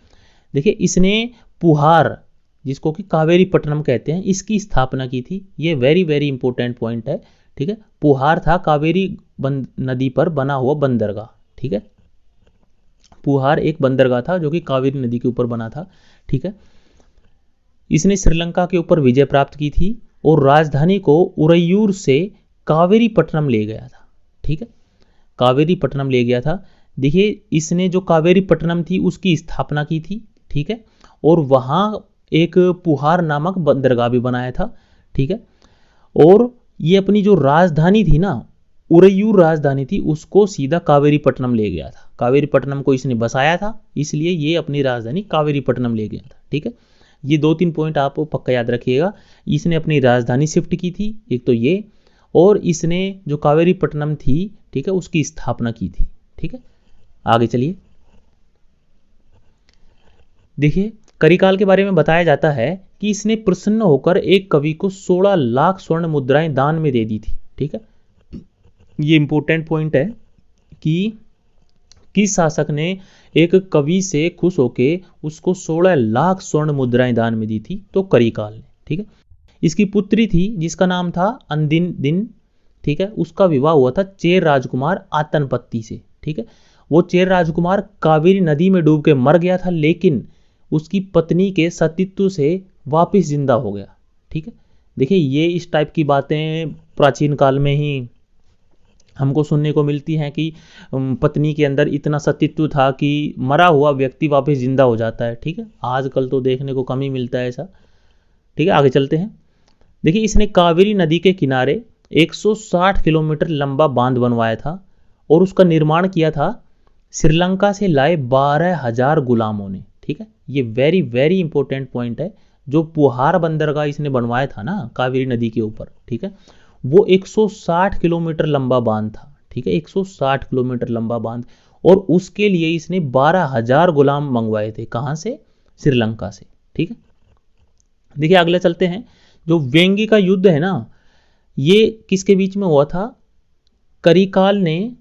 देखिए, इसने पुहार, जिसको कि कावेरीपट्टनम कहते हैं, इसकी स्थापना की थी। ये वेरी वेरी इंपॉर्टेंट पॉइंट है, ठीक है। पुहार था कावेरी नदी पर बना हुआ बंदरगाह, ठीक है। पुहार एक बंदरगाह था जो कि कावेरी नदी के ऊपर बना था, ठीक है। इसने श्रीलंका के ऊपर विजय प्राप्त की थी और राजधानी को उरैयूर से कावेरीपट्टनम ले गया था, ठीक है, कावेरीपट्टनम ले गया था। देखिए, इसने जो कावेरीपट्टनम थी उसकी स्थापना की थी, ठीक है, और वहाँ एक पुहार नामक बंदरगाह भी बनाया था, ठीक है। और ये अपनी जो राजधानी थी ना, उरैयूर राजधानी थी, उसको सीधा कावेरीपट्टनम ले गया था। कावेरीपट्टनम को इसने बसाया था, इसलिए ये अपनी राजधानी कावेरीपट्टनम ले गया था, ठीक है। ये 2-3 पॉइंट आप पक्का याद रखिएगा। इसने अपनी राजधानी शिफ्ट की थी, एक तो ये, और इसने जो कावेरीपट्टनम थी, ठीक है, उसकी स्थापना की थी, ठीक है। आगे चलिए। देखिए, करिकाल के बारे में बताया जाता है कि इसने प्रसन्न होकर एक कवि को 16 लाख स्वर्ण मुद्राएं दान में दे दी थी, ठीक है। ये इंपॉर्टेंट पॉइंट है कि किस शासक ने एक कवि से खुश होके उसको 16 लाख स्वर्ण मुद्राएं दान में दी थी, तो करिकाल ने, ठीक है। इसकी पुत्री थी जिसका नाम था अंदिन दिन, ठीक है, उसका विवाह हुआ था चेर राजकुमार आतनपत्ति से, ठीक है। वो चेर राजकुमार कावेरी नदी में डूब के मर गया था, लेकिन उसकी पत्नी के सतीत्व से वापस जिंदा हो गया, ठीक है। देखिए, ये इस टाइप की बातें प्राचीन काल में ही हमको सुनने को मिलती हैं कि पत्नी के अंदर इतना सतीत्व था कि मरा हुआ व्यक्ति वापस जिंदा हो जाता है, ठीक है। आजकल तो देखने को कम ही मिलता है ऐसा, ठीक है। आगे चलते हैं। देखिए, इसने कावेरी नदी के किनारे 160 किलोमीटर लंबा बांध बनवाया था और उसका निर्माण किया था श्रीलंका से लाए 12,000 गुलामों ने, ठीक है। ये वेरी वेरी इंपॉर्टेंट पॉइंट है। जो पुहार बंदरगाह इसने बनवाया था ना कावेरी नदी के ऊपर, ठीक है, वो 160 किलोमीटर लंबा बांध था, ठीक है, 160 किलोमीटर लंबा बांध, और उसके लिए इसने 12,000 गुलाम मंगवाए थे। कहाँ से? श्रीलंका से, ठीक है। देखिए, अगले चलते हैं। जो वेंगी का युद्ध है ना, ये किसके बीच में हुआ था? करिकाल ने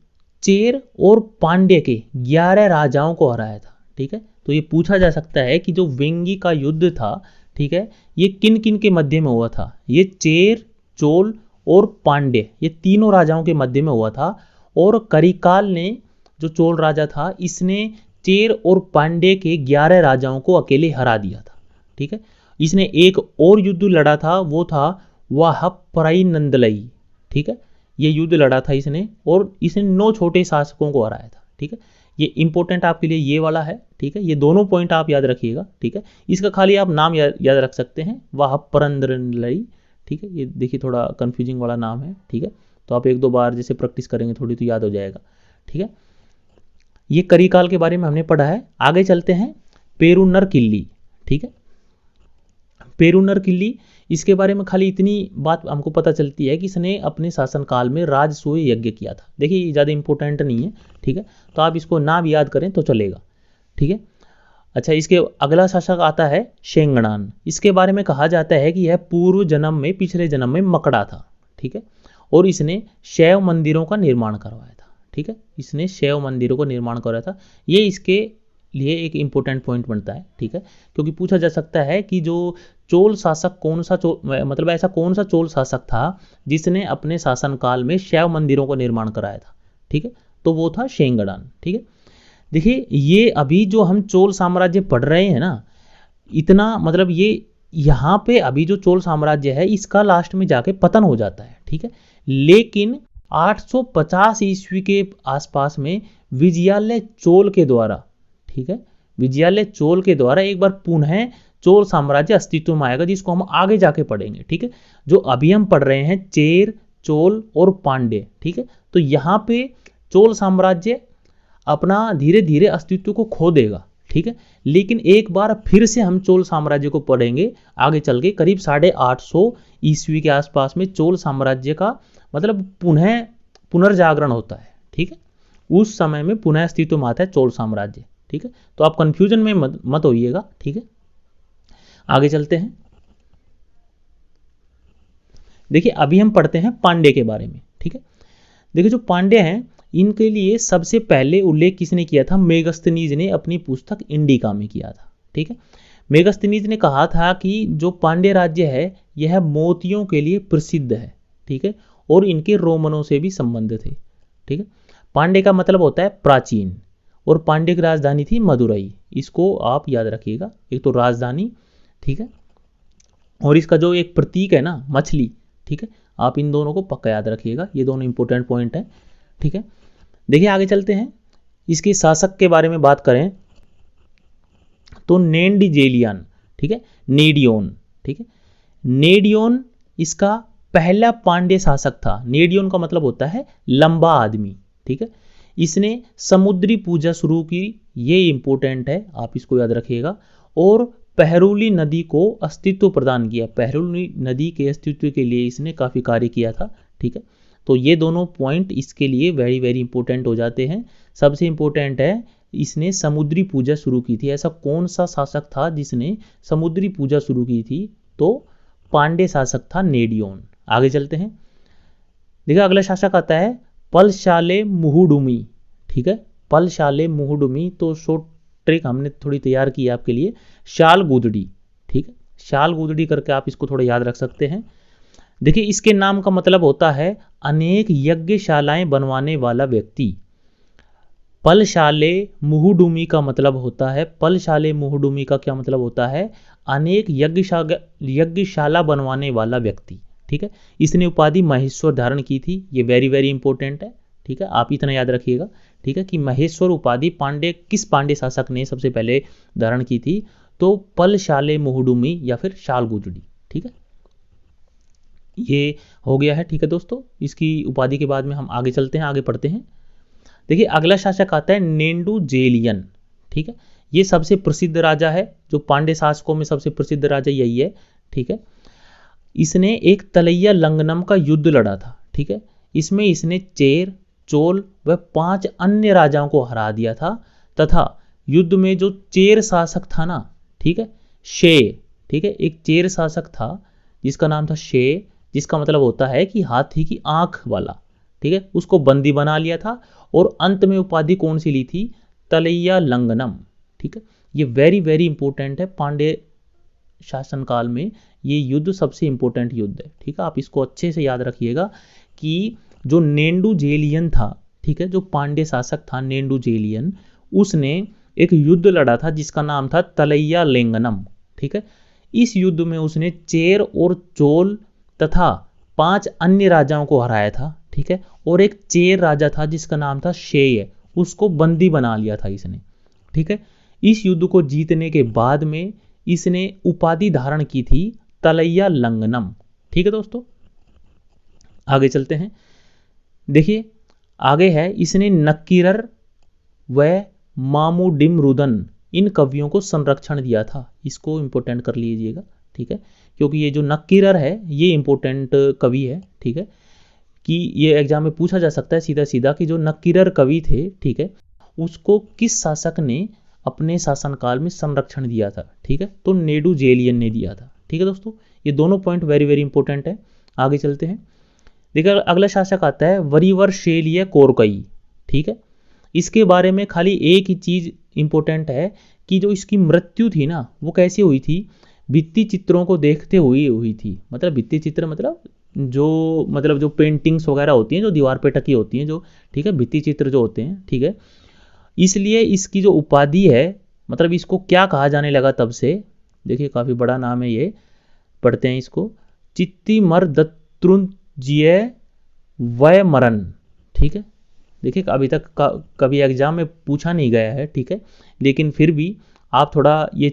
चेर और पांड्य के 11 राजाओं को हराया था। ठीक है, तो ये पूछा जा सकता है कि जो वेंगी का युद्ध था, ठीक है, ये किन किन के मध्य में हुआ था? ये चेर, चोल और पांड्य, ये तीनों राजाओं के मध्य में हुआ था। और करिकाल ने, जो चोल राजा था, इसने चेर और पांड्य के 11 राजाओं को अकेले हरा दिया था। ठीक है, इसने एक और युद्ध लड़ा था, वो था वाहपराई नंदलई। ठीक है, ये युद्ध लड़ा था इसने, और इसने 9 छोटे शासकों को हराया था। ठीक है, ये इंपॉर्टेंट आपके लिए ये वाला है। ठीक है, ये दोनों पॉइंट आप याद रखिएगा। ठीक है, इसका खाली आप नाम याद रख सकते हैं, वाहपरंदलई। ठीक है, ये देखिए थोड़ा कंफ्यूजिंग वाला नाम है। ठीक है, तो आप 1-2 बार जैसे प्रैक्टिस करेंगे थोड़ी तो याद हो जाएगा। ठीक है, ये करिकाल के बारे में हमने पढ़ा है। आगे चलते हैं, पेरुनर किल्ली। ठीक है, पेरुनर किल्ली, इसके बारे में खाली इतनी बात हमको पता चलती है कि इसने अपने शासनकाल में राजसूय यज्ञ किया था। देखिए ये ज़्यादा इंपॉर्टेंट नहीं है। ठीक है, तो आप इसको नाम याद करें तो चलेगा। ठीक है, अच्छा, इसके अगला शासक आता है शेंगनान। इसके बारे में कहा जाता है कि यह पूर्व जन्म में, पिछले जन्म में मकड़ा था। ठीक है, और इसने शैव मंदिरों का निर्माण करवाया था। ठीक है, इसने शैव मंदिरों का निर्माण करवाया था। ये इसके लिए एक इंपॉर्टेंट पॉइंट बनता है। ठीक है, क्योंकि पूछा जा सकता है कि जो चोल शासक कौन सा मतलब ऐसा कौन सा चोल शासक था जिसने अपने शासनकाल में शैव मंदिरों का निर्माण कराया था। ठीक है, तो वो था शेंगनान। ठीक है, देखिए ये अभी जो हम चोल साम्राज्य पढ़ रहे हैं ना, इतना मतलब ये यहाँ पे अभी जो चोल साम्राज्य है इसका लास्ट में जाके पतन हो जाता है। ठीक है, लेकिन 850 ईस्वी के आसपास में विजयालय चोल के द्वारा, ठीक है, विजयालय चोल के द्वारा एक बार पुनः चोल साम्राज्य अस्तित्व में आएगा, जिसको हम आगे जाके पढ़ेंगे। ठीक है, जो अभी हम पढ़ रहे हैं चेर, चोल और पांड्य। ठीक है, तो यहाँ पे चोल साम्राज्य अपना धीरे धीरे अस्तित्व को खो देगा। ठीक है, लेकिन एक बार फिर से हम चोल साम्राज्य को पढ़ेंगे आगे चल के, करीब 850 ईस्वी के आसपास में चोल साम्राज्य का मतलब पुनर्जागरण होता है। ठीक है, उस समय में पुनः अस्तित्व में आता है चोल साम्राज्य। ठीक है, तो आप कंफ्यूजन में मत होइएगा। ठीक है, आगे चलते हैं। देखिए अभी हम पढ़ते हैं पांड्य के बारे में। ठीक है, देखिए जो पांड्य हैं इनके लिए सबसे पहले उल्लेख किसने किया था? मेगस्थनीज ने अपनी पुस्तक इंडिका में किया था। ठीक है, मेगस्थनीज ने कहा था कि जो पांड्य राज्य है यह मोतियों के लिए प्रसिद्ध है। ठीक है, और इनके रोमनों से भी संबंध थे। ठीक है, पांड्य का मतलब होता है प्राचीन, और पांड्य की राजधानी थी मदुरई। इसको आप याद रखिएगा, एक तो राजधानी, ठीक है, और इसका जो एक प्रतीक है ना मछली। ठीक है, आप इन दोनों को पक्का याद रखिएगा, ये दोनों इंपॉर्टेंट पॉइंट है। ठीक है, देखिए आगे चलते हैं। इसके शासक के बारे में बात करें तो नेंडिजेलियन, ठीक है, नेडियोन। ठीक है, नेडियोन इसका पहला पांड्य शासक था। नेडियोन का मतलब होता है लंबा आदमी। ठीक है, इसने समुद्री पूजा शुरू की, ये इंपॉर्टेंट है, आप इसको याद रखिएगा। और पहरुली नदी को अस्तित्व प्रदान किया, पहरुली नदी के अस्तित्व के लिए इसने काफ़ी कार्य किया था। ठीक है, तो ये दोनों पॉइंट इसके लिए वेरी वेरी इंपॉर्टेंट हो जाते हैं। सबसे इंपॉर्टेंट है इसने समुद्री पूजा शुरू की थी। ऐसा कौन सा शासक था जिसने समुद्री पूजा शुरू की थी? तो पांड्य शासक था नेडियोन। आगे चलते हैं। देखिए अगला शासक आता है पलशाले मुहुडुमी। ठीक है, पलशाले मुहुडुमी, तो शॉर्ट ट्रिक हमने थोड़ी तैयार की है आपके लिए, शाल गुदड़ी। ठीक है, शाल गुदड़ी करके आप इसको थोड़ा याद रख सकते हैं। देखिए इसके नाम का मतलब होता है अनेक यज्ञशालाएं बनवाने वाला व्यक्ति। पलशाले मुहुडुमी का मतलब होता है, पलशाले मुहुडुमी का क्या मतलब होता है? अनेक यज्ञशाला बनवाने वाला व्यक्ति। ठीक है, इसने उपाधि महेश्वर धारण की थी, ये वेरी वेरी इंपॉर्टेंट है। ठीक है, आप इतना याद रखिएगा। ठीक है, कि महेश्वर उपाधि किस पांड्य शासक ने सबसे पहले धारण की थी? तो पलशाले मुहुडुमी या फिर शाल गुदड़ी। ठीक है, ये हो गया है। ठीक है दोस्तों, इसकी उपाधि के बाद में हम आगे चलते हैं, आगे पढ़ते हैं। देखिए अगला शासक आता है नेंडुजेलियन। ठीक है, ये सबसे प्रसिद्ध राजा है, जो पांड्य शासकों में सबसे प्रसिद्ध राजा यही है। ठीक है, इसने एक तलैया लंगनम का युद्ध लड़ा था। ठीक है, इसमें इसने चेर, चोल व 5 अन्य राजाओं को हरा दिया था, तथा युद्ध में जो चेर शासक था ना, ठीक है, शे, ठीक है, एक चेर शासक था जिसका नाम था शे, जिसका मतलब होता है कि हाथी की आंख वाला, ठीक है, उसको बंदी बना लिया था। और अंत में उपाधि कौन सी ली थी? तलैया लंगनम, ठीक है। ये वेरी वेरी इंपॉर्टेंट है, पांड्य शासनकाल में ये युद्ध सबसे इंपॉर्टेंट युद्ध है, ठीक है। आप इसको अच्छे से याद रखिएगा कि जो नेंडुजेलियन था, ठीक है, जो पांड्य शासक था नेंडुजेलियन, उसने एक युद्ध लड़ा था जिसका नाम था तलैया लेंगनम, ठीक है। इस युद्ध में उसने चेर और चोल तथा 5 अन्य राजाओं को हराया था, ठीक है। और एक चेर राजा था जिसका नाम था शेय, उसको बंदी बना लिया था इसने, ठीक है। इस युद्ध को जीतने के बाद में इसने उपाधि धारण की थी तलैया लंगनम, ठीक है दोस्तों। आगे चलते हैं। देखिए आगे है, इसने नक्कीरर व मामुडिमरुदन इन कवियों को संरक्षण दिया था। इसको इंपोर्टेंट कर लीजिएगा, ठीक है, क्योंकि ये जो नक्कीरर है ये इंपोर्टेंट कवि है, ठीक है, कि ये एग्जाम में पूछा जा सकता है सीधा सीधा कि जो नक्कीरर कवि थे, ठीक है, उसको किस शासक ने अपने शासनकाल में संरक्षण दिया था, ठीक है, तो नेडुजेलियन ने दिया था, ठीक है दोस्तों। ये दोनों पॉइंट वेरी वेरी इंपॉर्टेंट है। आगे चलते हैं। देखिए अगला शासक आता है वरिवर्शेलिय कोरकई, ठीक है। इसके बारे में खाली एक ही चीज इंपॉर्टेंट है कि जो इसकी मृत्यु थी ना वो कैसे हुई थी? भित्ति चित्रों को देखते हुए हुई थी। मतलब भित्ति चित्र मतलब जो पेंटिंग्स वगैरह होती हैं जो दीवार पे टकी होती हैं, जो, ठीक है, भित्ति चित्र जो होते हैं, ठीक है। इसलिए इसकी जो उपाधि है, मतलब इसको क्या कहा जाने लगा तब से, देखिए काफी बड़ा नाम है ये, पढ़ते हैं इसको, चित्तिमर दत्रुंजिय वयमरन, ठीक है। देखिए अभी तक कभी एग्जाम में पूछा नहीं गया है, ठीक है, लेकिन फिर भी आप थोड़ा ये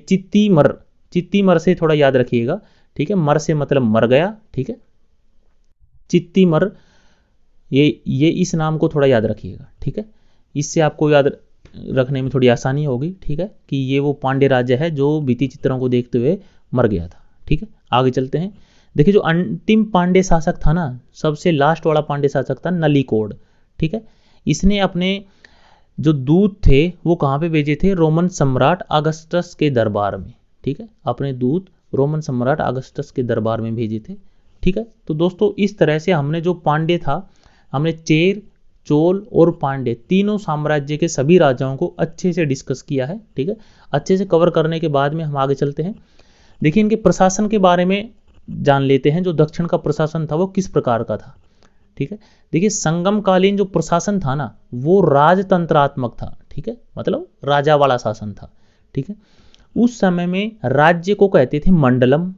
चित्तीमर से थोड़ा याद रखिएगा, ठीक है। मर से मतलब मर गया, ठीक है, चित्तीमर, ये इस नाम को थोड़ा याद रखिएगा, ठीक है। इससे आपको याद रखने में थोड़ी आसानी होगी, ठीक है, कि ये वो पांड्य राज्य है जो भित्ति चित्रों को देखते हुए मर गया था, ठीक है। आगे चलते हैं। देखिए जो अंतिम पांड्य शासक था ना, सबसे लास्ट वाला पांड्य शासक था नलिकोड, ठीक है। इसने अपने जो दूत थे वो कहाँ पे भेजे थे? रोमन सम्राट अगस्टस के दरबार में, ठीक है। अपने दूत रोमन सम्राट अगस्टस के दरबार में भेजे थे, ठीक है। तो दोस्तों इस तरह से हमने जो पांड्य था, हमने चेर, चोल और पांड्य तीनों साम्राज्य के सभी राजाओं को अच्छे से डिस्कस किया है, ठीक है। अच्छे से कवर करने के बाद में हम आगे चलते हैं। देखिए इनके प्रशासन के बारे में जान लेते हैं। जो दक्षिण का प्रशासन था वो किस प्रकार का था, ठीक है। देखिए संगमकालीन जो प्रशासन था ना वो राजतंत्रात्मक था, ठीक है, मतलब राजा वाला शासन था, ठीक है। उस समय में राज्य को कहते थे मंडलम,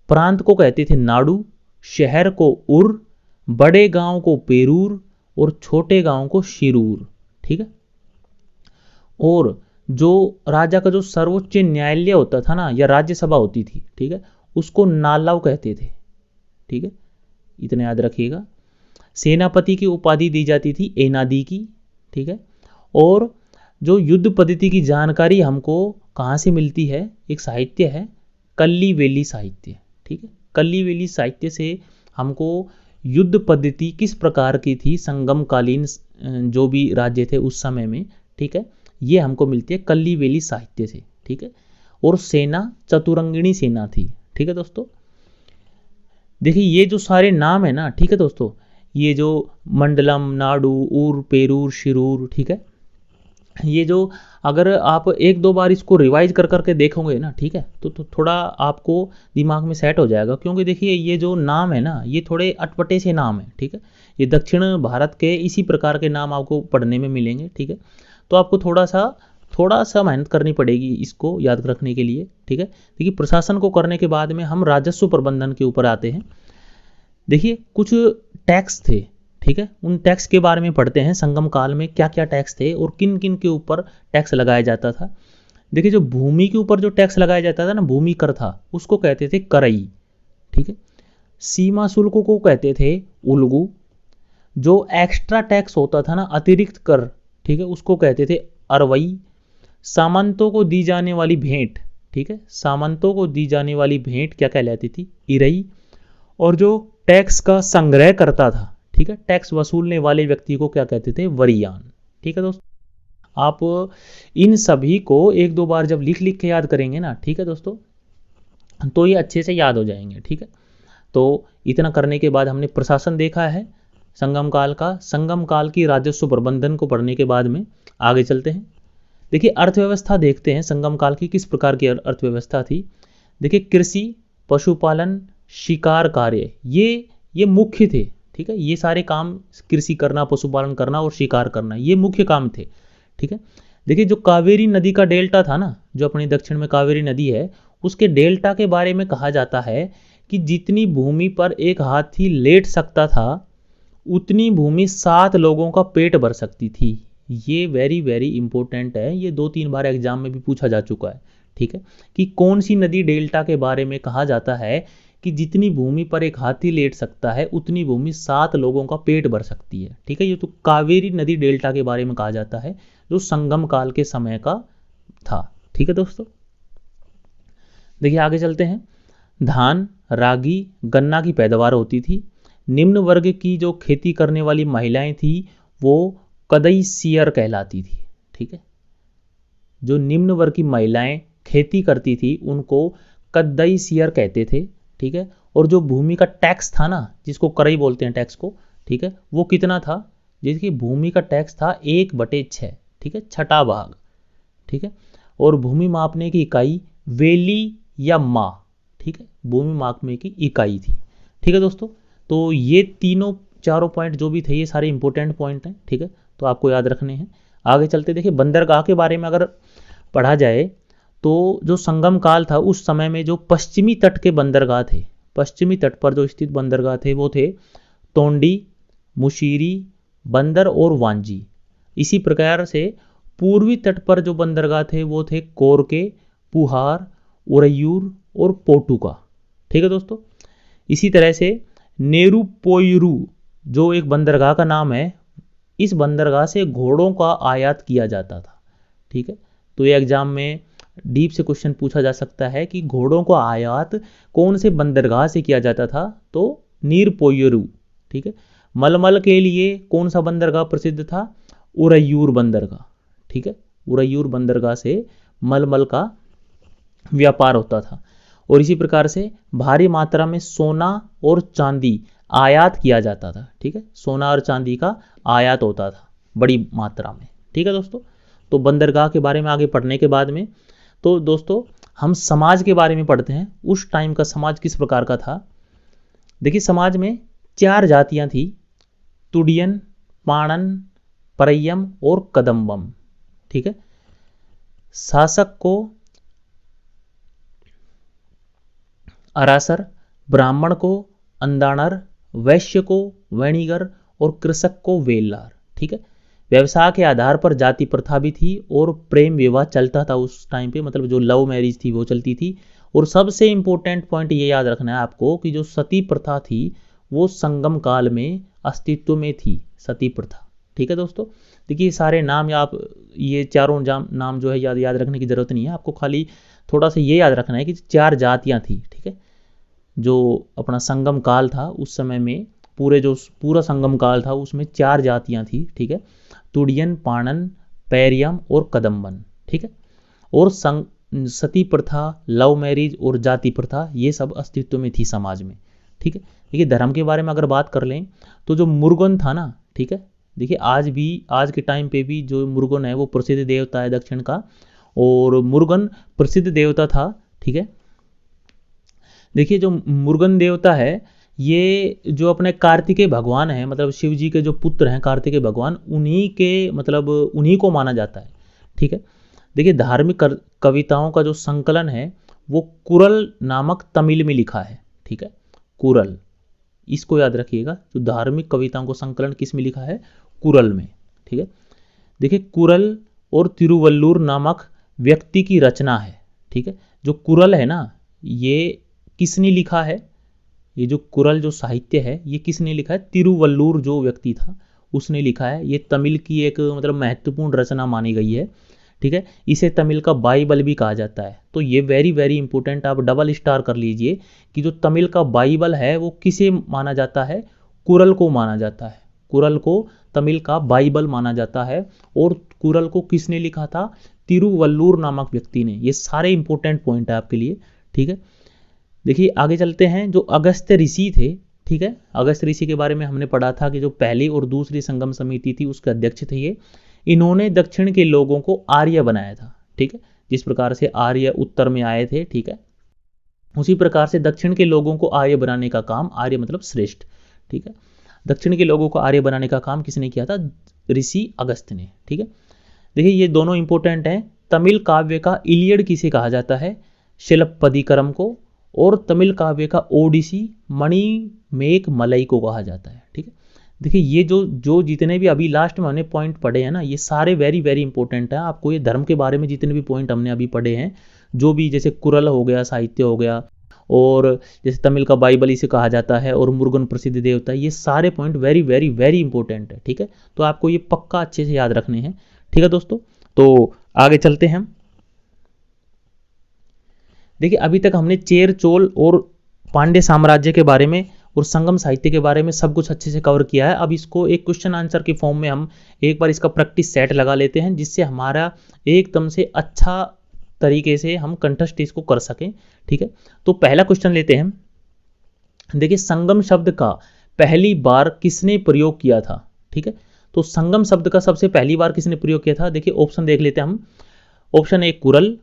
प्रांत को कहते थे नाडु, शहर को उर, बड़े गांव को पेरूर और छोटे गांव को शिरूर, ठीक है। और जो राजा का जो सर्वोच्च न्यायालय होता था ना या राज्यसभा होती थी, ठीक है, उसको नालाव कहते थे, ठीक है, इतना याद रखिएगा। सेनापति की उपाधि दी जाती थी एनादी की, ठीक है। और जो युद्ध पद्धति की जानकारी हमको कहाँ से मिलती है? एक साहित्य है कल्लीवेली साहित्य, ठीक है। कल्लीवेली साहित्य से हमको युद्ध पद्धति किस प्रकार की थी संगमकालीन जो भी राज्य थे उस समय में, ठीक है, ये हमको मिलती है कल्लीवेली साहित्य से, ठीक है। और सेना चतुरंगिणी सेना थी, ठीक है दोस्तों। देखिए ये जो सारे नाम है ना, ठीक है दोस्तों, ये जो मंडलम, नाडु, उर, पेरूर, शिरूर, ठीक है, ये जो अगर आप एक दो बार इसको रिवाइज कर करके देखोगे ना, ठीक है, तो थोड़ा आपको दिमाग में सेट हो जाएगा। क्योंकि देखिए ये जो नाम है ना ये थोड़े अटपटे से नाम है, ठीक है। ये दक्षिण भारत के इसी प्रकार के नाम आपको पढ़ने में मिलेंगे, ठीक है। तो आपको थोड़ा सा मेहनत करनी पड़ेगी इसको याद रखने के लिए, ठीक है। देखिए प्रशासन को करने के बाद में हम राजस्व प्रबंधन के ऊपर आते हैं। देखिए कुछ टैक्स थे, ठीक है, उन टैक्स के बारे में पढ़ते हैं। संगम काल में क्या क्या टैक्स थे और किन किन के ऊपर टैक्स लगाया जाता था। देखिए जो भूमि के ऊपर जो टैक्स लगाया जाता था ना, भूमि कर था, उसको कहते थे करई, ठीक है। सीमा शुल्क को कहते थे उल्गु। जो एक्स्ट्रा टैक्स होता था ना, अतिरिक्त कर, ठीक है, उसको कहते थे अरवई। सामंतों को दी जाने वाली भेंट, ठीक है, सामंतों को दी जाने वाली भेंट क्या कहलाती थी? इरई। और जो टैक्स का संग्रह करता था, ठीक है, टैक्स वसूलने वाले व्यक्ति को क्या कहते थे? वरियान, ठीक है दोस्तों। आप इन सभी को एक दो बार जब लिख लिख के याद करेंगे ना, ठीक है दोस्तों, तो ये अच्छे से याद हो जाएंगे, ठीक है। तो इतना करने के बाद हमने प्रशासन देखा है संगम काल का। संगम काल की राजस्व प्रबंधन को पढ़ने के बाद में आगे चलते हैं। देखिए अर्थव्यवस्था देखते हैं संगम काल की किस प्रकार की अर्थव्यवस्था थी। देखिए कृषि, पशुपालन, शिकार कार्य ये मुख्य थे। ठीक है, ये सारे काम, कृषि करना, पशुपालन करना और शिकार करना, ये मुख्य काम थे। ठीक है, देखिए जो कावेरी नदी का डेल्टा था ना, जो अपनी दक्षिण में कावेरी नदी है, उसके डेल्टा के बारे में कहा जाता है कि जितनी भूमि पर एक हाथी लेट सकता था उतनी भूमि 7 लोगों का पेट भर सकती थी। ये वेरी वेरी इंपॉर्टेंट है, ये 2-3 बार एग्जाम में भी पूछा जा चुका है। ठीक है, कि कौन सी नदी डेल्टा के बारे में कहा जाता है कि जितनी भूमि पर एक हाथी लेट सकता है उतनी भूमि 7 लोगों का पेट भर सकती है। ठीक है, ये तो कावेरी नदी डेल्टा के बारे में कहा जाता है जो संगम काल के समय का था। ठीक है दोस्तों, देखिए आगे चलते हैं। धान, रागी, गन्ना की पैदावार होती थी। निम्न वर्ग की जो खेती करने वाली महिलाएं थी वो कदैसियर कहलाती थी। ठीक है, जो निम्न वर्ग की महिलाएं खेती करती थी उनको कदैसियर कहते थे। ठीक है, और जो भूमि का टैक्स था ना, जिसको करई बोलते हैं टैक्स को, ठीक है, वो कितना था, जिसकी भूमि का टैक्स था 1/6। ठीक है, छठा भाग। ठीक है, और भूमि मापने की इकाई वेली या मा। ठीक है, भूमि मापने की इकाई थी। ठीक है दोस्तों, तो ये चारों पॉइंट जो भी थे ये सारे इंपॉर्टेंट पॉइंट हैं। ठीक है, तो आपको याद रखने हैं। आगे चलते देखिए बंदरगाह के बारे में अगर पढ़ा जाए तो जो संगम काल था उस समय में जो पश्चिमी तट के बंदरगाह थे, पश्चिमी तट पर जो स्थित बंदरगाह थे वो थे तोंडी, मुशीरी, बंदर और वांजी। इसी प्रकार से पूर्वी तट पर जो बंदरगाह थे वो थे कोरके, पुहार, उरैयूर और पोटुका। ठीक है दोस्तों, इसी तरह से नेरुपोयरू जो एक बंदरगाह का नाम है, इस बंदरगाह से घोड़ों का आयात किया जाता था। ठीक है, तो ये एग्जाम में डीप से क्वेश्चन पूछा जा सकता है कि घोड़ों का आयात कौन से बंदरगाह से किया जाता था, तो नीरपोयरू। ठीक है, मलमल के लिए कौन सा बंदरगाह प्रसिद्ध था, उरैयूर बंदरगाह। ठीक है, उरैयूर बंदरगाह से मलमल का व्यापार होता था। और इसी प्रकार से भारी मात्रा में सोना और चांदी आयात किया जाता था। ठीक है, सोना और चांदी का आयात होता था बड़ी मात्रा में। ठीक है दोस्तों, तो बंदरगाह के बारे में आगे पढ़ने के बाद में तो दोस्तों हम समाज के बारे में पढ़ते हैं। उस टाइम का समाज किस प्रकार का था। देखिए समाज में 4 जातियां थी, तुडियन, पाणन, परय्यम और कदम्बम। ठीक है, शासक को अरासर, ब्राह्मण को अंदाणर, वैश्य को वणिगर और कृषक को वेल्लार। ठीक है, व्यवसाय के आधार पर जाति प्रथा भी थी और प्रेम विवाह चलता था उस टाइम पे, मतलब जो लव मैरिज थी वो चलती थी। और सबसे इंपॉर्टेंट पॉइंट ये याद रखना है आपको कि जो सती प्रथा थी वो संगम काल में अस्तित्व में थी, सती प्रथा। ठीक है दोस्तों, देखिए सारे नाम या आप ये चारों नाम जो है याद रखने की जरूरत नहीं है आपको, खाली थोड़ा सा ये याद रखना है कि 4 जातियां थी। ठीक है, जो अपना संगम काल था उस समय में पूरा संगम काल था उसमें 4 जातियां थी। ठीक है, तुडियन, पाणन, पैरियम और कदम्बन। ठीक है, और सती प्रथा, लव मैरिज और जाति प्रथा ये सब अस्तित्व में थी समाज में। ठीक है, देखिए धर्म के बारे में अगर बात कर लें तो जो मुरुगन था ना, ठीक है, देखिए आज के टाइम पे भी जो मुरुगन है वो प्रसिद्ध देवता है दक्षिण का, और मुरुगन प्रसिद्ध देवता था। ठीक है, देखिए जो मुरुगन देवता है ये जो अपने कार्तिकेय भगवान है, मतलब शिव जी के जो पुत्र हैं कार्तिकेय भगवान, उन्हीं को माना जाता है। ठीक है, देखिए धार्मिक कविताओं का जो संकलन है वो कुरल नामक तमिल में लिखा है। ठीक है, कुरल, इसको याद रखिएगा, जो धार्मिक कविताओं को संकलन किस में लिखा है, कुरल में। ठीक है, देखिए कुरल और तिरुवल्लुर नामक व्यक्ति की रचना है। ठीक है, जो कुरल है ना ये किसने लिखा है, ये जो कुरल जो साहित्य है ये किसने लिखा है, तिरुवल्लुर जो व्यक्ति था उसने लिखा है। ये तमिल की एक महत्वपूर्ण रचना मानी गई है। ठीक है, इसे तमिल का बाइबल भी कहा जाता है। तो ये वेरी वेरी इंपॉर्टेंट, आप डबल स्टार कर लीजिए कि जो तमिल का बाइबल है वो किसे माना जाता है, कुरल को माना जाता है। कुरल को तमिल का बाइबल माना जाता है। और कुरल को किसने लिखा था, तिरुवल्लुर नामक व्यक्ति ने। ये सारे इंपॉर्टेंट पॉइंट है आपके लिए। ठीक है, देखिए आगे चलते हैं। जो अगस्त्य ऋषि थे, ठीक है, अगस्त्य ऋषि के बारे में हमने पढ़ा था कि जो पहली और दूसरी संगम समिति थी उसके अध्यक्ष थे ये। इन्होंने दक्षिण के लोगों को आर्य बनाया था, ठीक है, जिस प्रकार से आर्य उत्तर में आए थे, ठीक है, उसी प्रकार से दक्षिण के लोगों को आर्य बनाने का काम, आर्य मतलब श्रेष्ठ, ठीक है, दक्षिण के लोगों को आर्य बनाने का काम किसने किया था? ऋषि अगस्त्य ने, ठीक है। देखिए ये दोनों इंपॉर्टेंट हैं। तमिल काव्य का इलियड किसे कहा जाता है? शिलप्पदिकरम को। और तमिल काव्य का ओडिसी मणिमेघ मलई को कहा जाता है, ठीक है। देखिए ये जो जितने भी अभी लास्ट में हमने पॉइंट पढ़े हैं ना, ये सारे वेरी वेरी इंपॉर्टेंट हैं। आपको ये धर्म के बारे में जितने भी पॉइंट हमने अभी पढ़े हैं, जो भी जैसे कुरल हो गया, साहित्य हो गया, और जैसे तमिल का बाइबल इसे कहा जाता है, और मुरुगन प्रसिद्ध देवता, ये सारे point very very very important है, ठीक है। तो आपको ये पक्का अच्छे से याद रखने हैं, ठीक है दोस्तों। तो आगे चलते हैं हम। देखिए अभी तक हमने चेर, चोल और पांड्य साम्राज्य के बारे में और संगम साहित्य के बारे में सब कुछ अच्छे से कवर किया है। अब इसको एक क्वेश्चन आंसर के फॉर्म में हम एक बार इसका प्रैक्टिस सेट लगा लेते हैं, जिससे हमारा एकदम से अच्छा तरीके से हम कंठस्थ इसको कर सकें, ठीक है। तो पहला क्वेश्चन लेते हैं। देखिए संगम शब्द का पहली बार किसने प्रयोग किया था, ठीक है। तो संगम शब्द का सबसे पहली बार किसने प्रयोग किया था? देखिए ऑप्शन देख लेते हैं हम। ऑप्शन ए कुरल,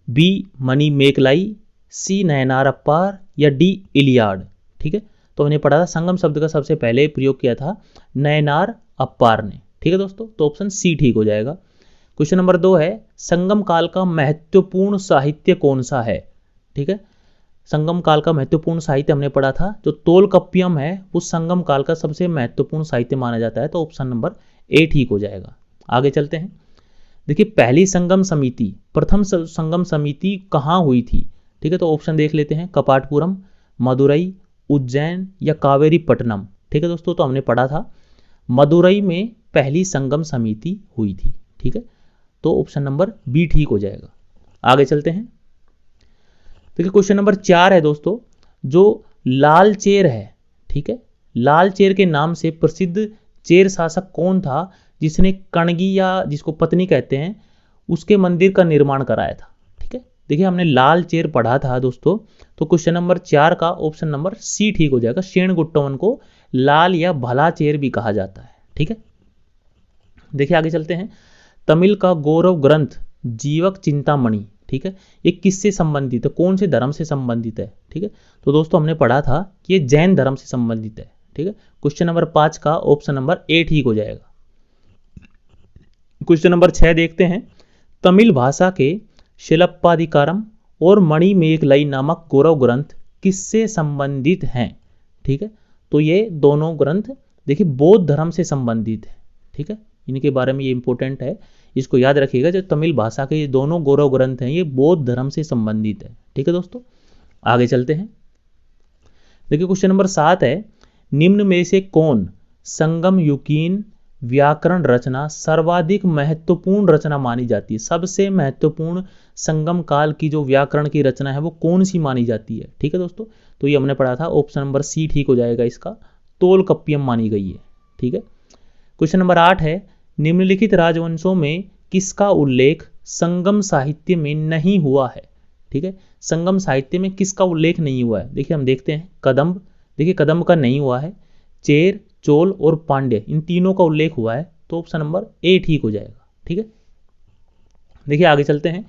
बी मणिमेखलाई, सी नयनार अप्पार, या डी इलियाड, ठीक है। तो हमने पढ़ा था संगम शब्द का सबसे पहले प्रयोग किया था नयनार अप्पार ने, ठीक है दोस्तों। तो ऑप्शन सी ठीक हो जाएगा। क्वेश्चन नंबर 2 है, संगम काल का महत्वपूर्ण साहित्य कौन सा है, ठीक है। संगम काल का महत्वपूर्ण साहित्य हमने पढ़ा था, जो तोलकप्पियम है वो संगम काल का सबसे महत्वपूर्ण साहित्य माना जाता है। तो ऑप्शन नंबर ए ठीक हो जाएगा। आगे चलते हैं। देखिए पहली संगम समिति, प्रथम संगम समिति कहाँ हुई थी, ठीक है। तो ऑप्शन देख लेते हैं, कपाटपुरम, मदुरई, उज्जैन, या कावेरी पट्टनम, ठीक है दोस्तों। तो हमने पढ़ा था मदुरई में पहली संगम समिति हुई थी, ठीक है। तो ऑप्शन नंबर बी ठीक हो जाएगा। आगे चलते हैं। देखिए क्वेश्चन नंबर 4 है दोस्तों, जो लाल चेर है, ठीक है, लाल चेर के नाम से प्रसिद्ध चेर शासक कौन था जिसने कणगी, या जिसको पत्नी कहते हैं, उसके मंदिर का निर्माण कराया था, ठीक है। देखिए हमने लाल चेर पढ़ा था दोस्तों, तो क्वेश्चन नंबर 4 का ऑप्शन नंबर सी ठीक हो जाएगा। शेणगुट्टवन को लाल या भला चेर भी कहा जाता है, ठीक है। देखिए आगे चलते हैं। तमिल का गौरव ग्रंथ जीवक चिंतामणि, ठीक है, ये किससे संबंधित है, कौन से धर्म से संबंधित है, ठीक है। तो दोस्तों हमने पढ़ा था कि ये जैन धर्म से संबंधित है, ठीक है। क्वेश्चन नंबर 5 का ऑप्शन नंबर ए ठीक हो जाएगा। क्वेश्चन नंबर 6 देखते हैं। तमिल भाषा के शिलप्पादिकारम और मणिमेखलाई नामक गौरव ग्रंथ किससे संबंधित हैं, ठीक है। तो ये दोनों ग्रंथ देखिए बौद्ध धर्म से संबंधित है, ठीक है। इनके बारे में ये इंपॉर्टेंट है, इसको याद रखिएगा। जो तमिल भाषा के ये दोनों गौरव ग्रंथ हैं ये बौद्ध धर्म से संबंधित है, ठीक है दोस्तों। आगे चलते हैं। देखिए क्वेश्चन नंबर 7 है, निम्न में से कौन संगम युगीन व्याकरण रचना सर्वाधिक महत्वपूर्ण रचना मानी जाती है? सबसे महत्वपूर्ण संगम काल की जो व्याकरण की रचना है वो कौन सी मानी जाती है, ठीक है दोस्तों। तो ये हमने पढ़ा था, ऑप्शन नंबर सी ठीक हो जाएगा इसका, तोलकप्पियम मानी गई है, ठीक है। क्वेश्चन नंबर 8 है, निम्नलिखित राजवंशों में किसका उल्लेख संगम साहित्य में नहीं हुआ है, ठीक है। संगम साहित्य में किसका उल्लेख नहीं हुआ है? देखिए हम देखते हैं, कदम्ब, देखिए कदम्ब का नहीं हुआ है, चेर, चोल और पांड्य, इन तीनों का उल्लेख हुआ है। तो ऑप्शन नंबर ए ठीक हो जाएगा, ठीक है। देखिए आगे चलते हैं।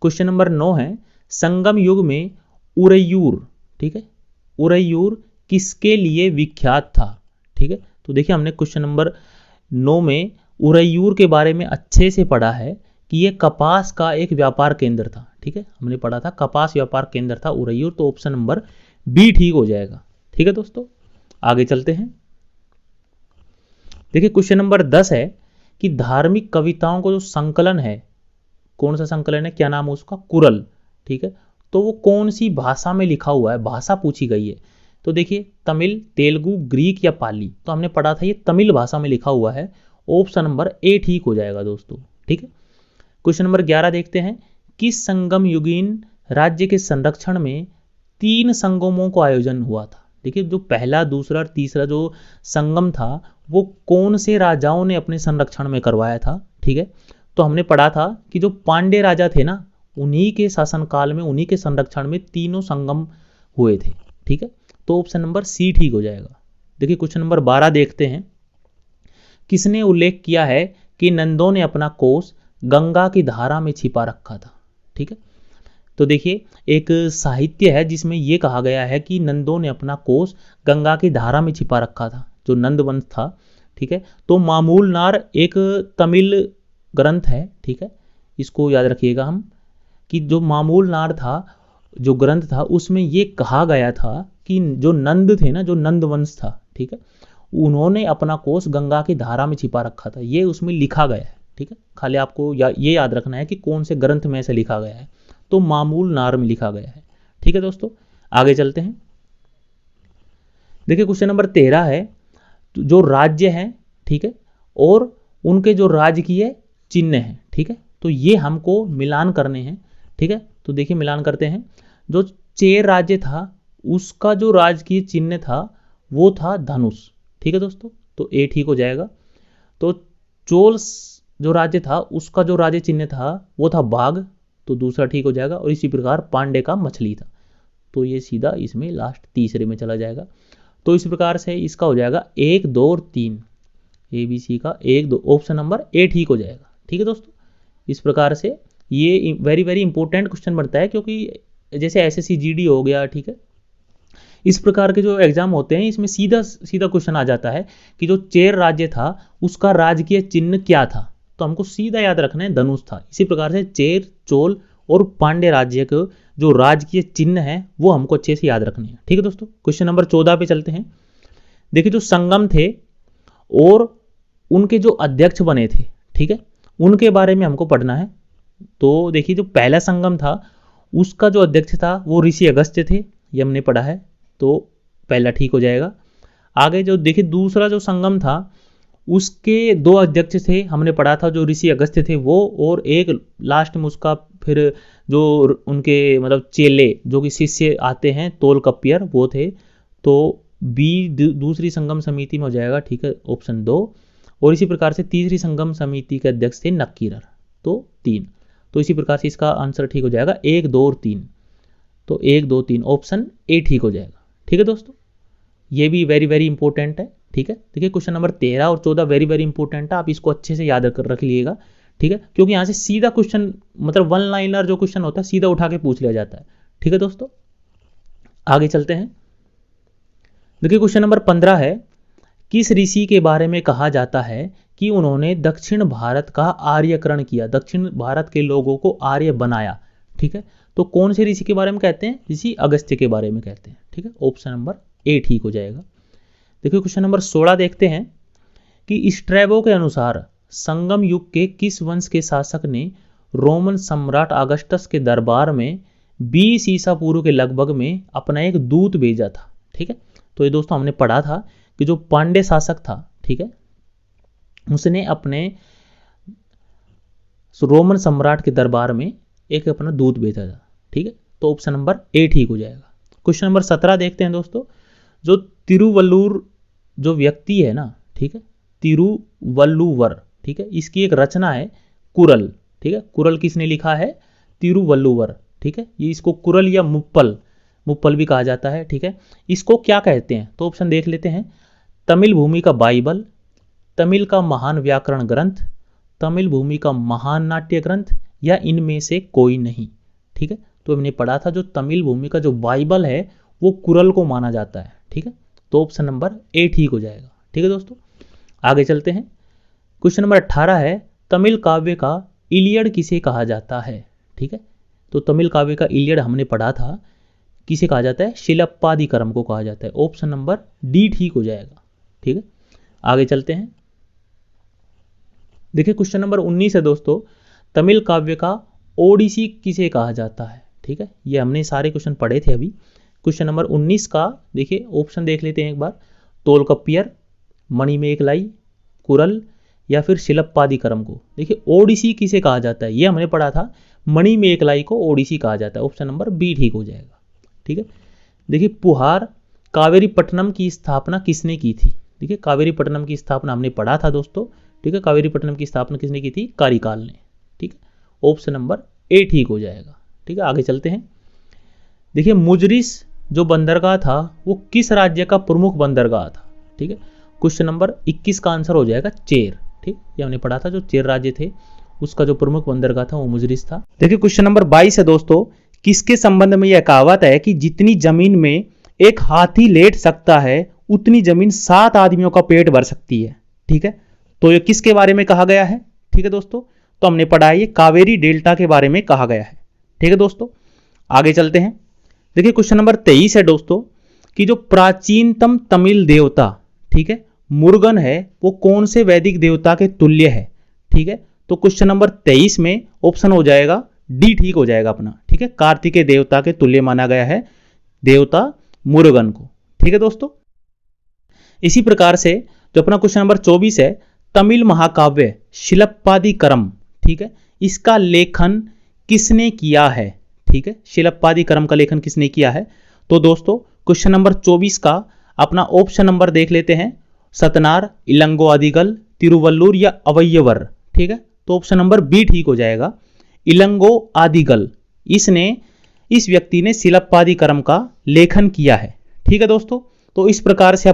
क्वेश्चन नंबर 9 है, संगम युग में उरैयूर, ठीक है, उरैयूर किसके लिए विख्यात था, ठीक है। तो देखिए हमने क्वेश्चन नंबर 9 में उरैयूर के बारे में अच्छे से पढ़ा है कि यह कपास का एक व्यापार केंद्र था, ठीक है। हमने पढ़ा था कपास व्यापार केंद्र था उरैयूर। तो ऑप्शन नंबर बी ठीक हो जाएगा, ठीक है दोस्तों। आगे चलते हैं। देखिए क्वेश्चन नंबर 10 है कि धार्मिक कविताओं को जो संकलन है, कौन सा संकलन है, क्या नाम है उसका, कुरल, ठीक है। तो वो कौन सी भाषा में लिखा हुआ है, भाषा पूछी गई है। तो देखिए तमिल, तेलुगु, ग्रीक या पाली, तो हमने पढ़ा था ये तमिल भाषा में लिखा हुआ है। ऑप्शन नंबर ए ठीक हो जाएगा दोस्तों, ठीक है। क्वेश्चन नंबर 11 देखते हैं, किस संगम युगीन राज्य के संरक्षण में 3 संगमों को आयोजन हुआ था? देखिए जो पहला, दूसरा और तीसरा जो संगम था वो कौन से राजाओं ने अपने संरक्षण में करवाया था, ठीक है। तो हमने पढ़ा था कि जो पांड्य राजा थे ना, उन्हीं के शासनकाल में, उन्हीं के संरक्षण में तीनों संगम हुए थे। ठीक है, तो ऑप्शन नंबर सी ठीक हो जाएगा। देखिए क्वेश्चन नंबर 12 देखते हैं। किसने उल्लेख किया है कि नंदों ने अपना कोष गंगा की धारा में छिपा रखा था? ठीक है, तो देखिए एक साहित्य है जिसमें यह कहा गया है कि नंदों ने अपना कोष गंगा की धारा में छिपा रखा था, जो नंद वंश था। ठीक है, तो मामूल नार एक तमिल ग्रंथ है। ठीक है, इसको याद रखिएगा हम, कि जो मामूल नार था, जो ग्रंथ था, उसमें ये कहा गया था कि जो नंद थे ना, जो नंद वंश था, ठीक है, उन्होंने अपना कोष गंगा की धारा में छिपा रखा था, ये उसमें लिखा गया है। ठीक है, खाली आपको ये याद रखना है कि कौन से ग्रंथ में ऐसे लिखा गया है, तो मामूल नार में लिखा गया है। ठीक है दोस्तों, आगे चलते हैं। देखिए क्वेश्चन नंबर 13 है, जो राज्य हैं, ठीक है, और उनके जो राजकीय चिन्ह हैं, ठीक है, तो ये हमको मिलान करने हैं। ठीक है, तो देखिए मिलान करते हैं। जो चेर राज्य था उसका जो राजकीय चिन्ह था वो था धनुष। ठीक है दोस्तों, तो ए ठीक हो जाएगा। तो चोल जो राज्य था उसका जो राज्य चिन्ह था वो था बाघ, तो दूसरा ठीक हो जाएगा। और इसी प्रकार पांडे का मछली था, तो ये सीधा इसमें लास्ट तीसरे में चला जाएगा। तो इस प्रकार से इसका हो जाएगा 1, 2 और 3, ए बी सी का 1, 2, ऑप्शन नंबर ए ठीक हो जाएगा। ठीक है दोस्तों, इस प्रकार से ये वेरी वेरी इंपॉर्टेंट क्वेश्चन बनता है, क्योंकि जैसे एसएससी जीडी हो गया, ठीक है, इस प्रकार के जो एग्जाम होते हैं इसमें सीधा सीधा क्वेश्चन आ जाता है कि जो चेर राज्य था उसका राजकीय चिन्ह क्या था, तो हमको सीधा याद रखना है धनुष था। इसी प्रकार से चेर, चोल और पांड्य राज्य के जो राजकीय चिन्ह है वो हमको अच्छे से याद रखने हैं। ठीक है दोस्तों, क्वेश्चन नंबर 14 पे चलते हैं। देखिए जो संगम थे और उनके जो अध्यक्ष बने थे, ठीक है, उनके बारे में हमको पढ़ना है। तो देखिए जो पहला संगम था उसका जो अध्यक्ष था वो ऋषि अगस्त्य थे, ये हमने पढ़ा है, तो पहला ठीक हो जाएगा। आगे जो देखिए दूसरा जो संगम था उसके 2 अध्यक्ष थे, हमने पढ़ा था, जो ऋषि अगस्त्य थे वो, और एक लास्ट में उसका फिर जो उनके मतलब चेले जो कि शिष्य आते हैं तोल कपियर, वो थे। तो बी दूसरी संगम समिति में हो जाएगा। ठीक है, ऑप्शन 2। और इसी प्रकार से तीसरी संगम समिति के अध्यक्ष थे नक्कीरर, तो 3। तो इसी प्रकार से इसका आंसर ठीक हो जाएगा 1, 2 और 3, तो 1, 2, 3 ऑप्शन ए ठीक हो जाएगा। ठीक है दोस्तों, ये भी वेरी वेरी इंपॉर्टेंट है। ठीक है, देखिए क्वेश्चन नंबर 13 और 14 वेरी वेरी इंपॉर्टेंट है, आप इसको अच्छे से याद कर रख लीजिएगा। ठीक है, क्योंकि यहाँ से सीधा क्वेश्चन मतलब वन लाइनर जो क्वेश्चन होता है सीधा उठा के पूछ लिया जाता है। ठीक है दोस्तों, आगे चलते हैं। देखिए क्वेश्चन नंबर 15 है, किस ऋषि के बारे में कहा जाता है कि उन्होंने दक्षिण भारत का आर्यकरण किया, दक्षिण भारत के लोगों को आर्य बनाया? ठीक है, तो कौन से ऋषि के बारे में कहते हैं? ऋषि अगस्त्य के बारे में कहते हैं। ठीक है, ऑप्शन नंबर ए ठीक हो जाएगा। देखिए क्वेश्चन नंबर 16 देखते हैं कि स्ट्रैबो के अनुसार संगम युग के किस वंश के शासक ने रोमन सम्राट अगस्टस के दरबार में 20 ईसा पूर्व के लगभग में अपना एक दूत भेजा था? ठीक है, तो ये दोस्तों हमने पढ़ा था कि जो पांड्य शासक था, ठीक है, उसने अपने रोमन सम्राट के दरबार में एक अपना दूत भेजा था। ठीक है, तो ऑप्शन नंबर ए ठीक हो जाएगा। क्वेश्चन नंबर 17 देखते हैं दोस्तों। जो तिरुवल्लुवर जो व्यक्ति है ना, ठीक है, तिरुवल्लुवर, ठीक है, इसकी एक रचना है कुरल। ठीक है, कुरल किसने लिखा है? तिरुवल्लुवर। ठीक है, ये इसको कुरल या मुप्पल भी कहा जाता है। ठीक है, इसको क्या कहते हैं? तो ऑप्शन देख लेते हैं। तमिल भूमि का बाइबल, तमिल का महान व्याकरण ग्रंथ, तमिल भूमि का महान नाट्य ग्रंथ, या इनमें से कोई नहीं। ठीक है, तो हमने पढ़ा था जो तमिल भूमि का जो बाइबल है वो कुरल को माना जाता है। ठीक है, तो ऑप्शन नंबर ए ठीक हो जाएगा। ठीक है दोस्तों, आगे चलते हैं। क्वेश्चन नंबर 18 है, तमिल काव्य का इलियड किसे कहा जाता है? ठीक है, तो तमिल काव्य का इलियड हमने पढ़ा था, किसे कहा जाता है? शिलप्पादिकरम को कहा जाता है। ऑप्शन नंबर डी ठीक हो जाएगा। ठीक है, आगे चलते हैं। देखिए क्वेश्चन नंबर 19 है दोस्तों, तमिल काव्य का ओडिसी किसे कहा जाता है? ठीक है, ये हमने सारे क्वेश्चन पढ़े थे अभी। क्वेश्चन नंबर 19 का देखिए ऑप्शन देख लेते हैं एक बार। तोलकप्पियर, मणिमेखलाई, कुरल, या फिर शिलप्पादिकरम को। देखिए ओडिसी किसे कहा जाता है ये हमने पढ़ा था, मणिमेखलाई को ओडिसी कहा जाता है। ऑप्शन नंबर बी ठीक हो जाएगा। ठीक है, देखिए पुहार कावेरीपट्टनम की स्थापना किसने की थी? देखिए कावेरीपट्टनम की स्थापना हमने पढ़ा था दोस्तों। ठीक है, कावेरीपट्टनम की स्थापना किसने की थी? कारिकाल ने। ठीक है, ऑप्शन नंबर ए ठीक हो जाएगा। ठीक है, आगे चलते हैं। देखिए मुजरिस जो बंदरगाह था वो किस राज्य का प्रमुख बंदरगाह था। ठीक है, क्वेश्चन नंबर 21 का आंसर हो जाएगा चेर। ठीक, ये हमने पढ़ा था, जो चेर राज्य थे उसका जो प्रमुख बंदरगाह था वो मुजरिस था। देखिए क्वेश्चन नंबर 22 है दोस्तों, किसके संबंध में यह कहावत है कि जितनी जमीन में एक हाथी लेट सकता है उतनी जमीन 7 आदमियों का पेट भर सकती है। ठीक है, तो ये किसके बारे में कहा गया है। ठीक है दोस्तों, तो हमने पढ़ा है ये कावेरी डेल्टा के बारे में कहा गया है। ठीक है दोस्तों, आगे चलते हैं। देखिए क्वेश्चन नंबर 23 है दोस्तों, कि जो प्राचीनतम तमिल देवता, ठीक है, मुरुगन है, वो कौन से वैदिक देवता के तुल्य है। ठीक है, तो क्वेश्चन नंबर 23 में ऑप्शन हो जाएगा डी, ठीक हो जाएगा अपना। ठीक है, कार्तिकेय देवता के तुल्य माना गया है देवता मुरुगन को। ठीक है दोस्तों, इसी प्रकार से जो अपना क्वेश्चन नंबर 24 है, तमिल महाकाव्य शिलप्पादिकरम, ठीक है, इसका लेखन किसने किया है। ठीक है, शिलप्पादिकरम का लेखन किसने किया है। तो दोस्तों क्वेश्चन नंबर 24 का अपना ऑप्शन नंबर देख लेते हैं, सतनार, इलंगो आदिगल, तिरुवल्लुर या अवयवर। ठीक है, तो ऑप्शन नंबर बी ठीक हो जाएगा, इलंगो आदिगल। इस व्यक्ति ने शिलप्पादिकरम का लेखन किया है। ठीक है दोस्तों, तो इस प्रकार से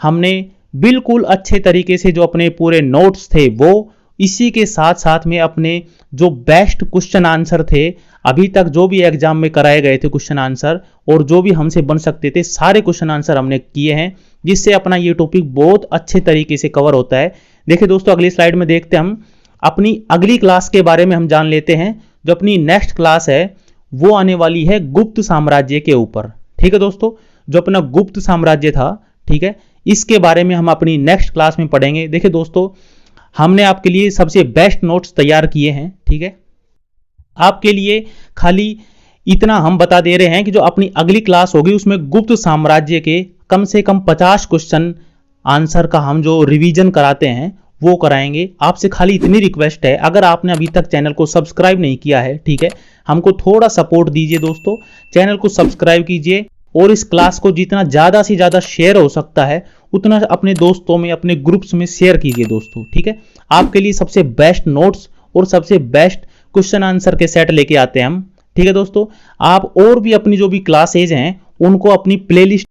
हमने बिल्कुल अच्छे तरीके से जो अपने पूरे नोट्स थे वो इसी के साथ साथ में अपने जो बेस्ट क्वेश्चन आंसर थे अभी तक जो भी एग्जाम में कराए गए थे क्वेश्चन आंसर, और जो भी हमसे बन सकते थे सारे क्वेश्चन आंसर हमने किए हैं, जिससे अपना ये टॉपिक बहुत अच्छे तरीके से कवर होता है। देखिए दोस्तों, अगली स्लाइड में देखते हैं हम अपनी अगली क्लास के बारे में हम जान लेते हैं। जो अपनी नेक्स्ट क्लास है वो आने वाली है गुप्त साम्राज्य के ऊपर। ठीक है दोस्तों, जो अपना गुप्त साम्राज्य था, ठीक है, इसके बारे में हम अपनी नेक्स्ट क्लास में पढ़ेंगे। देखिए दोस्तों, हमने आपके लिए सबसे बेस्ट नोट्स तैयार किए हैं। ठीक है, आपके लिए खाली इतना हम बता दे रहे हैं कि जो अपनी अगली क्लास होगी उसमें गुप्त साम्राज्य के कम से कम 50 क्वेश्चन आंसर का हम जो रिवीजन कराते हैं वो कराएंगे। आपसे खाली इतनी रिक्वेस्ट है, अगर आपने अभी तक चैनल को सब्सक्राइब नहीं किया है, ठीक है, हमको थोड़ा सपोर्ट दीजिए दोस्तों, चैनल को सब्सक्राइब कीजिए और इस क्लास को जितना ज़्यादा से ज़्यादा शेयर हो सकता है उतना अपने दोस्तों में, अपने ग्रुप्स में शेयर कीजिए दोस्तों। ठीक है, आपके लिए सबसे बेस्ट नोट्स और सबसे बेस्ट क्वेश्चन आंसर के सेट लेके आते हैं हम। ठीक है दोस्तों, आप और भी अपनी जो भी क्लासेज हैं उनको अपनी प्लेलिस्ट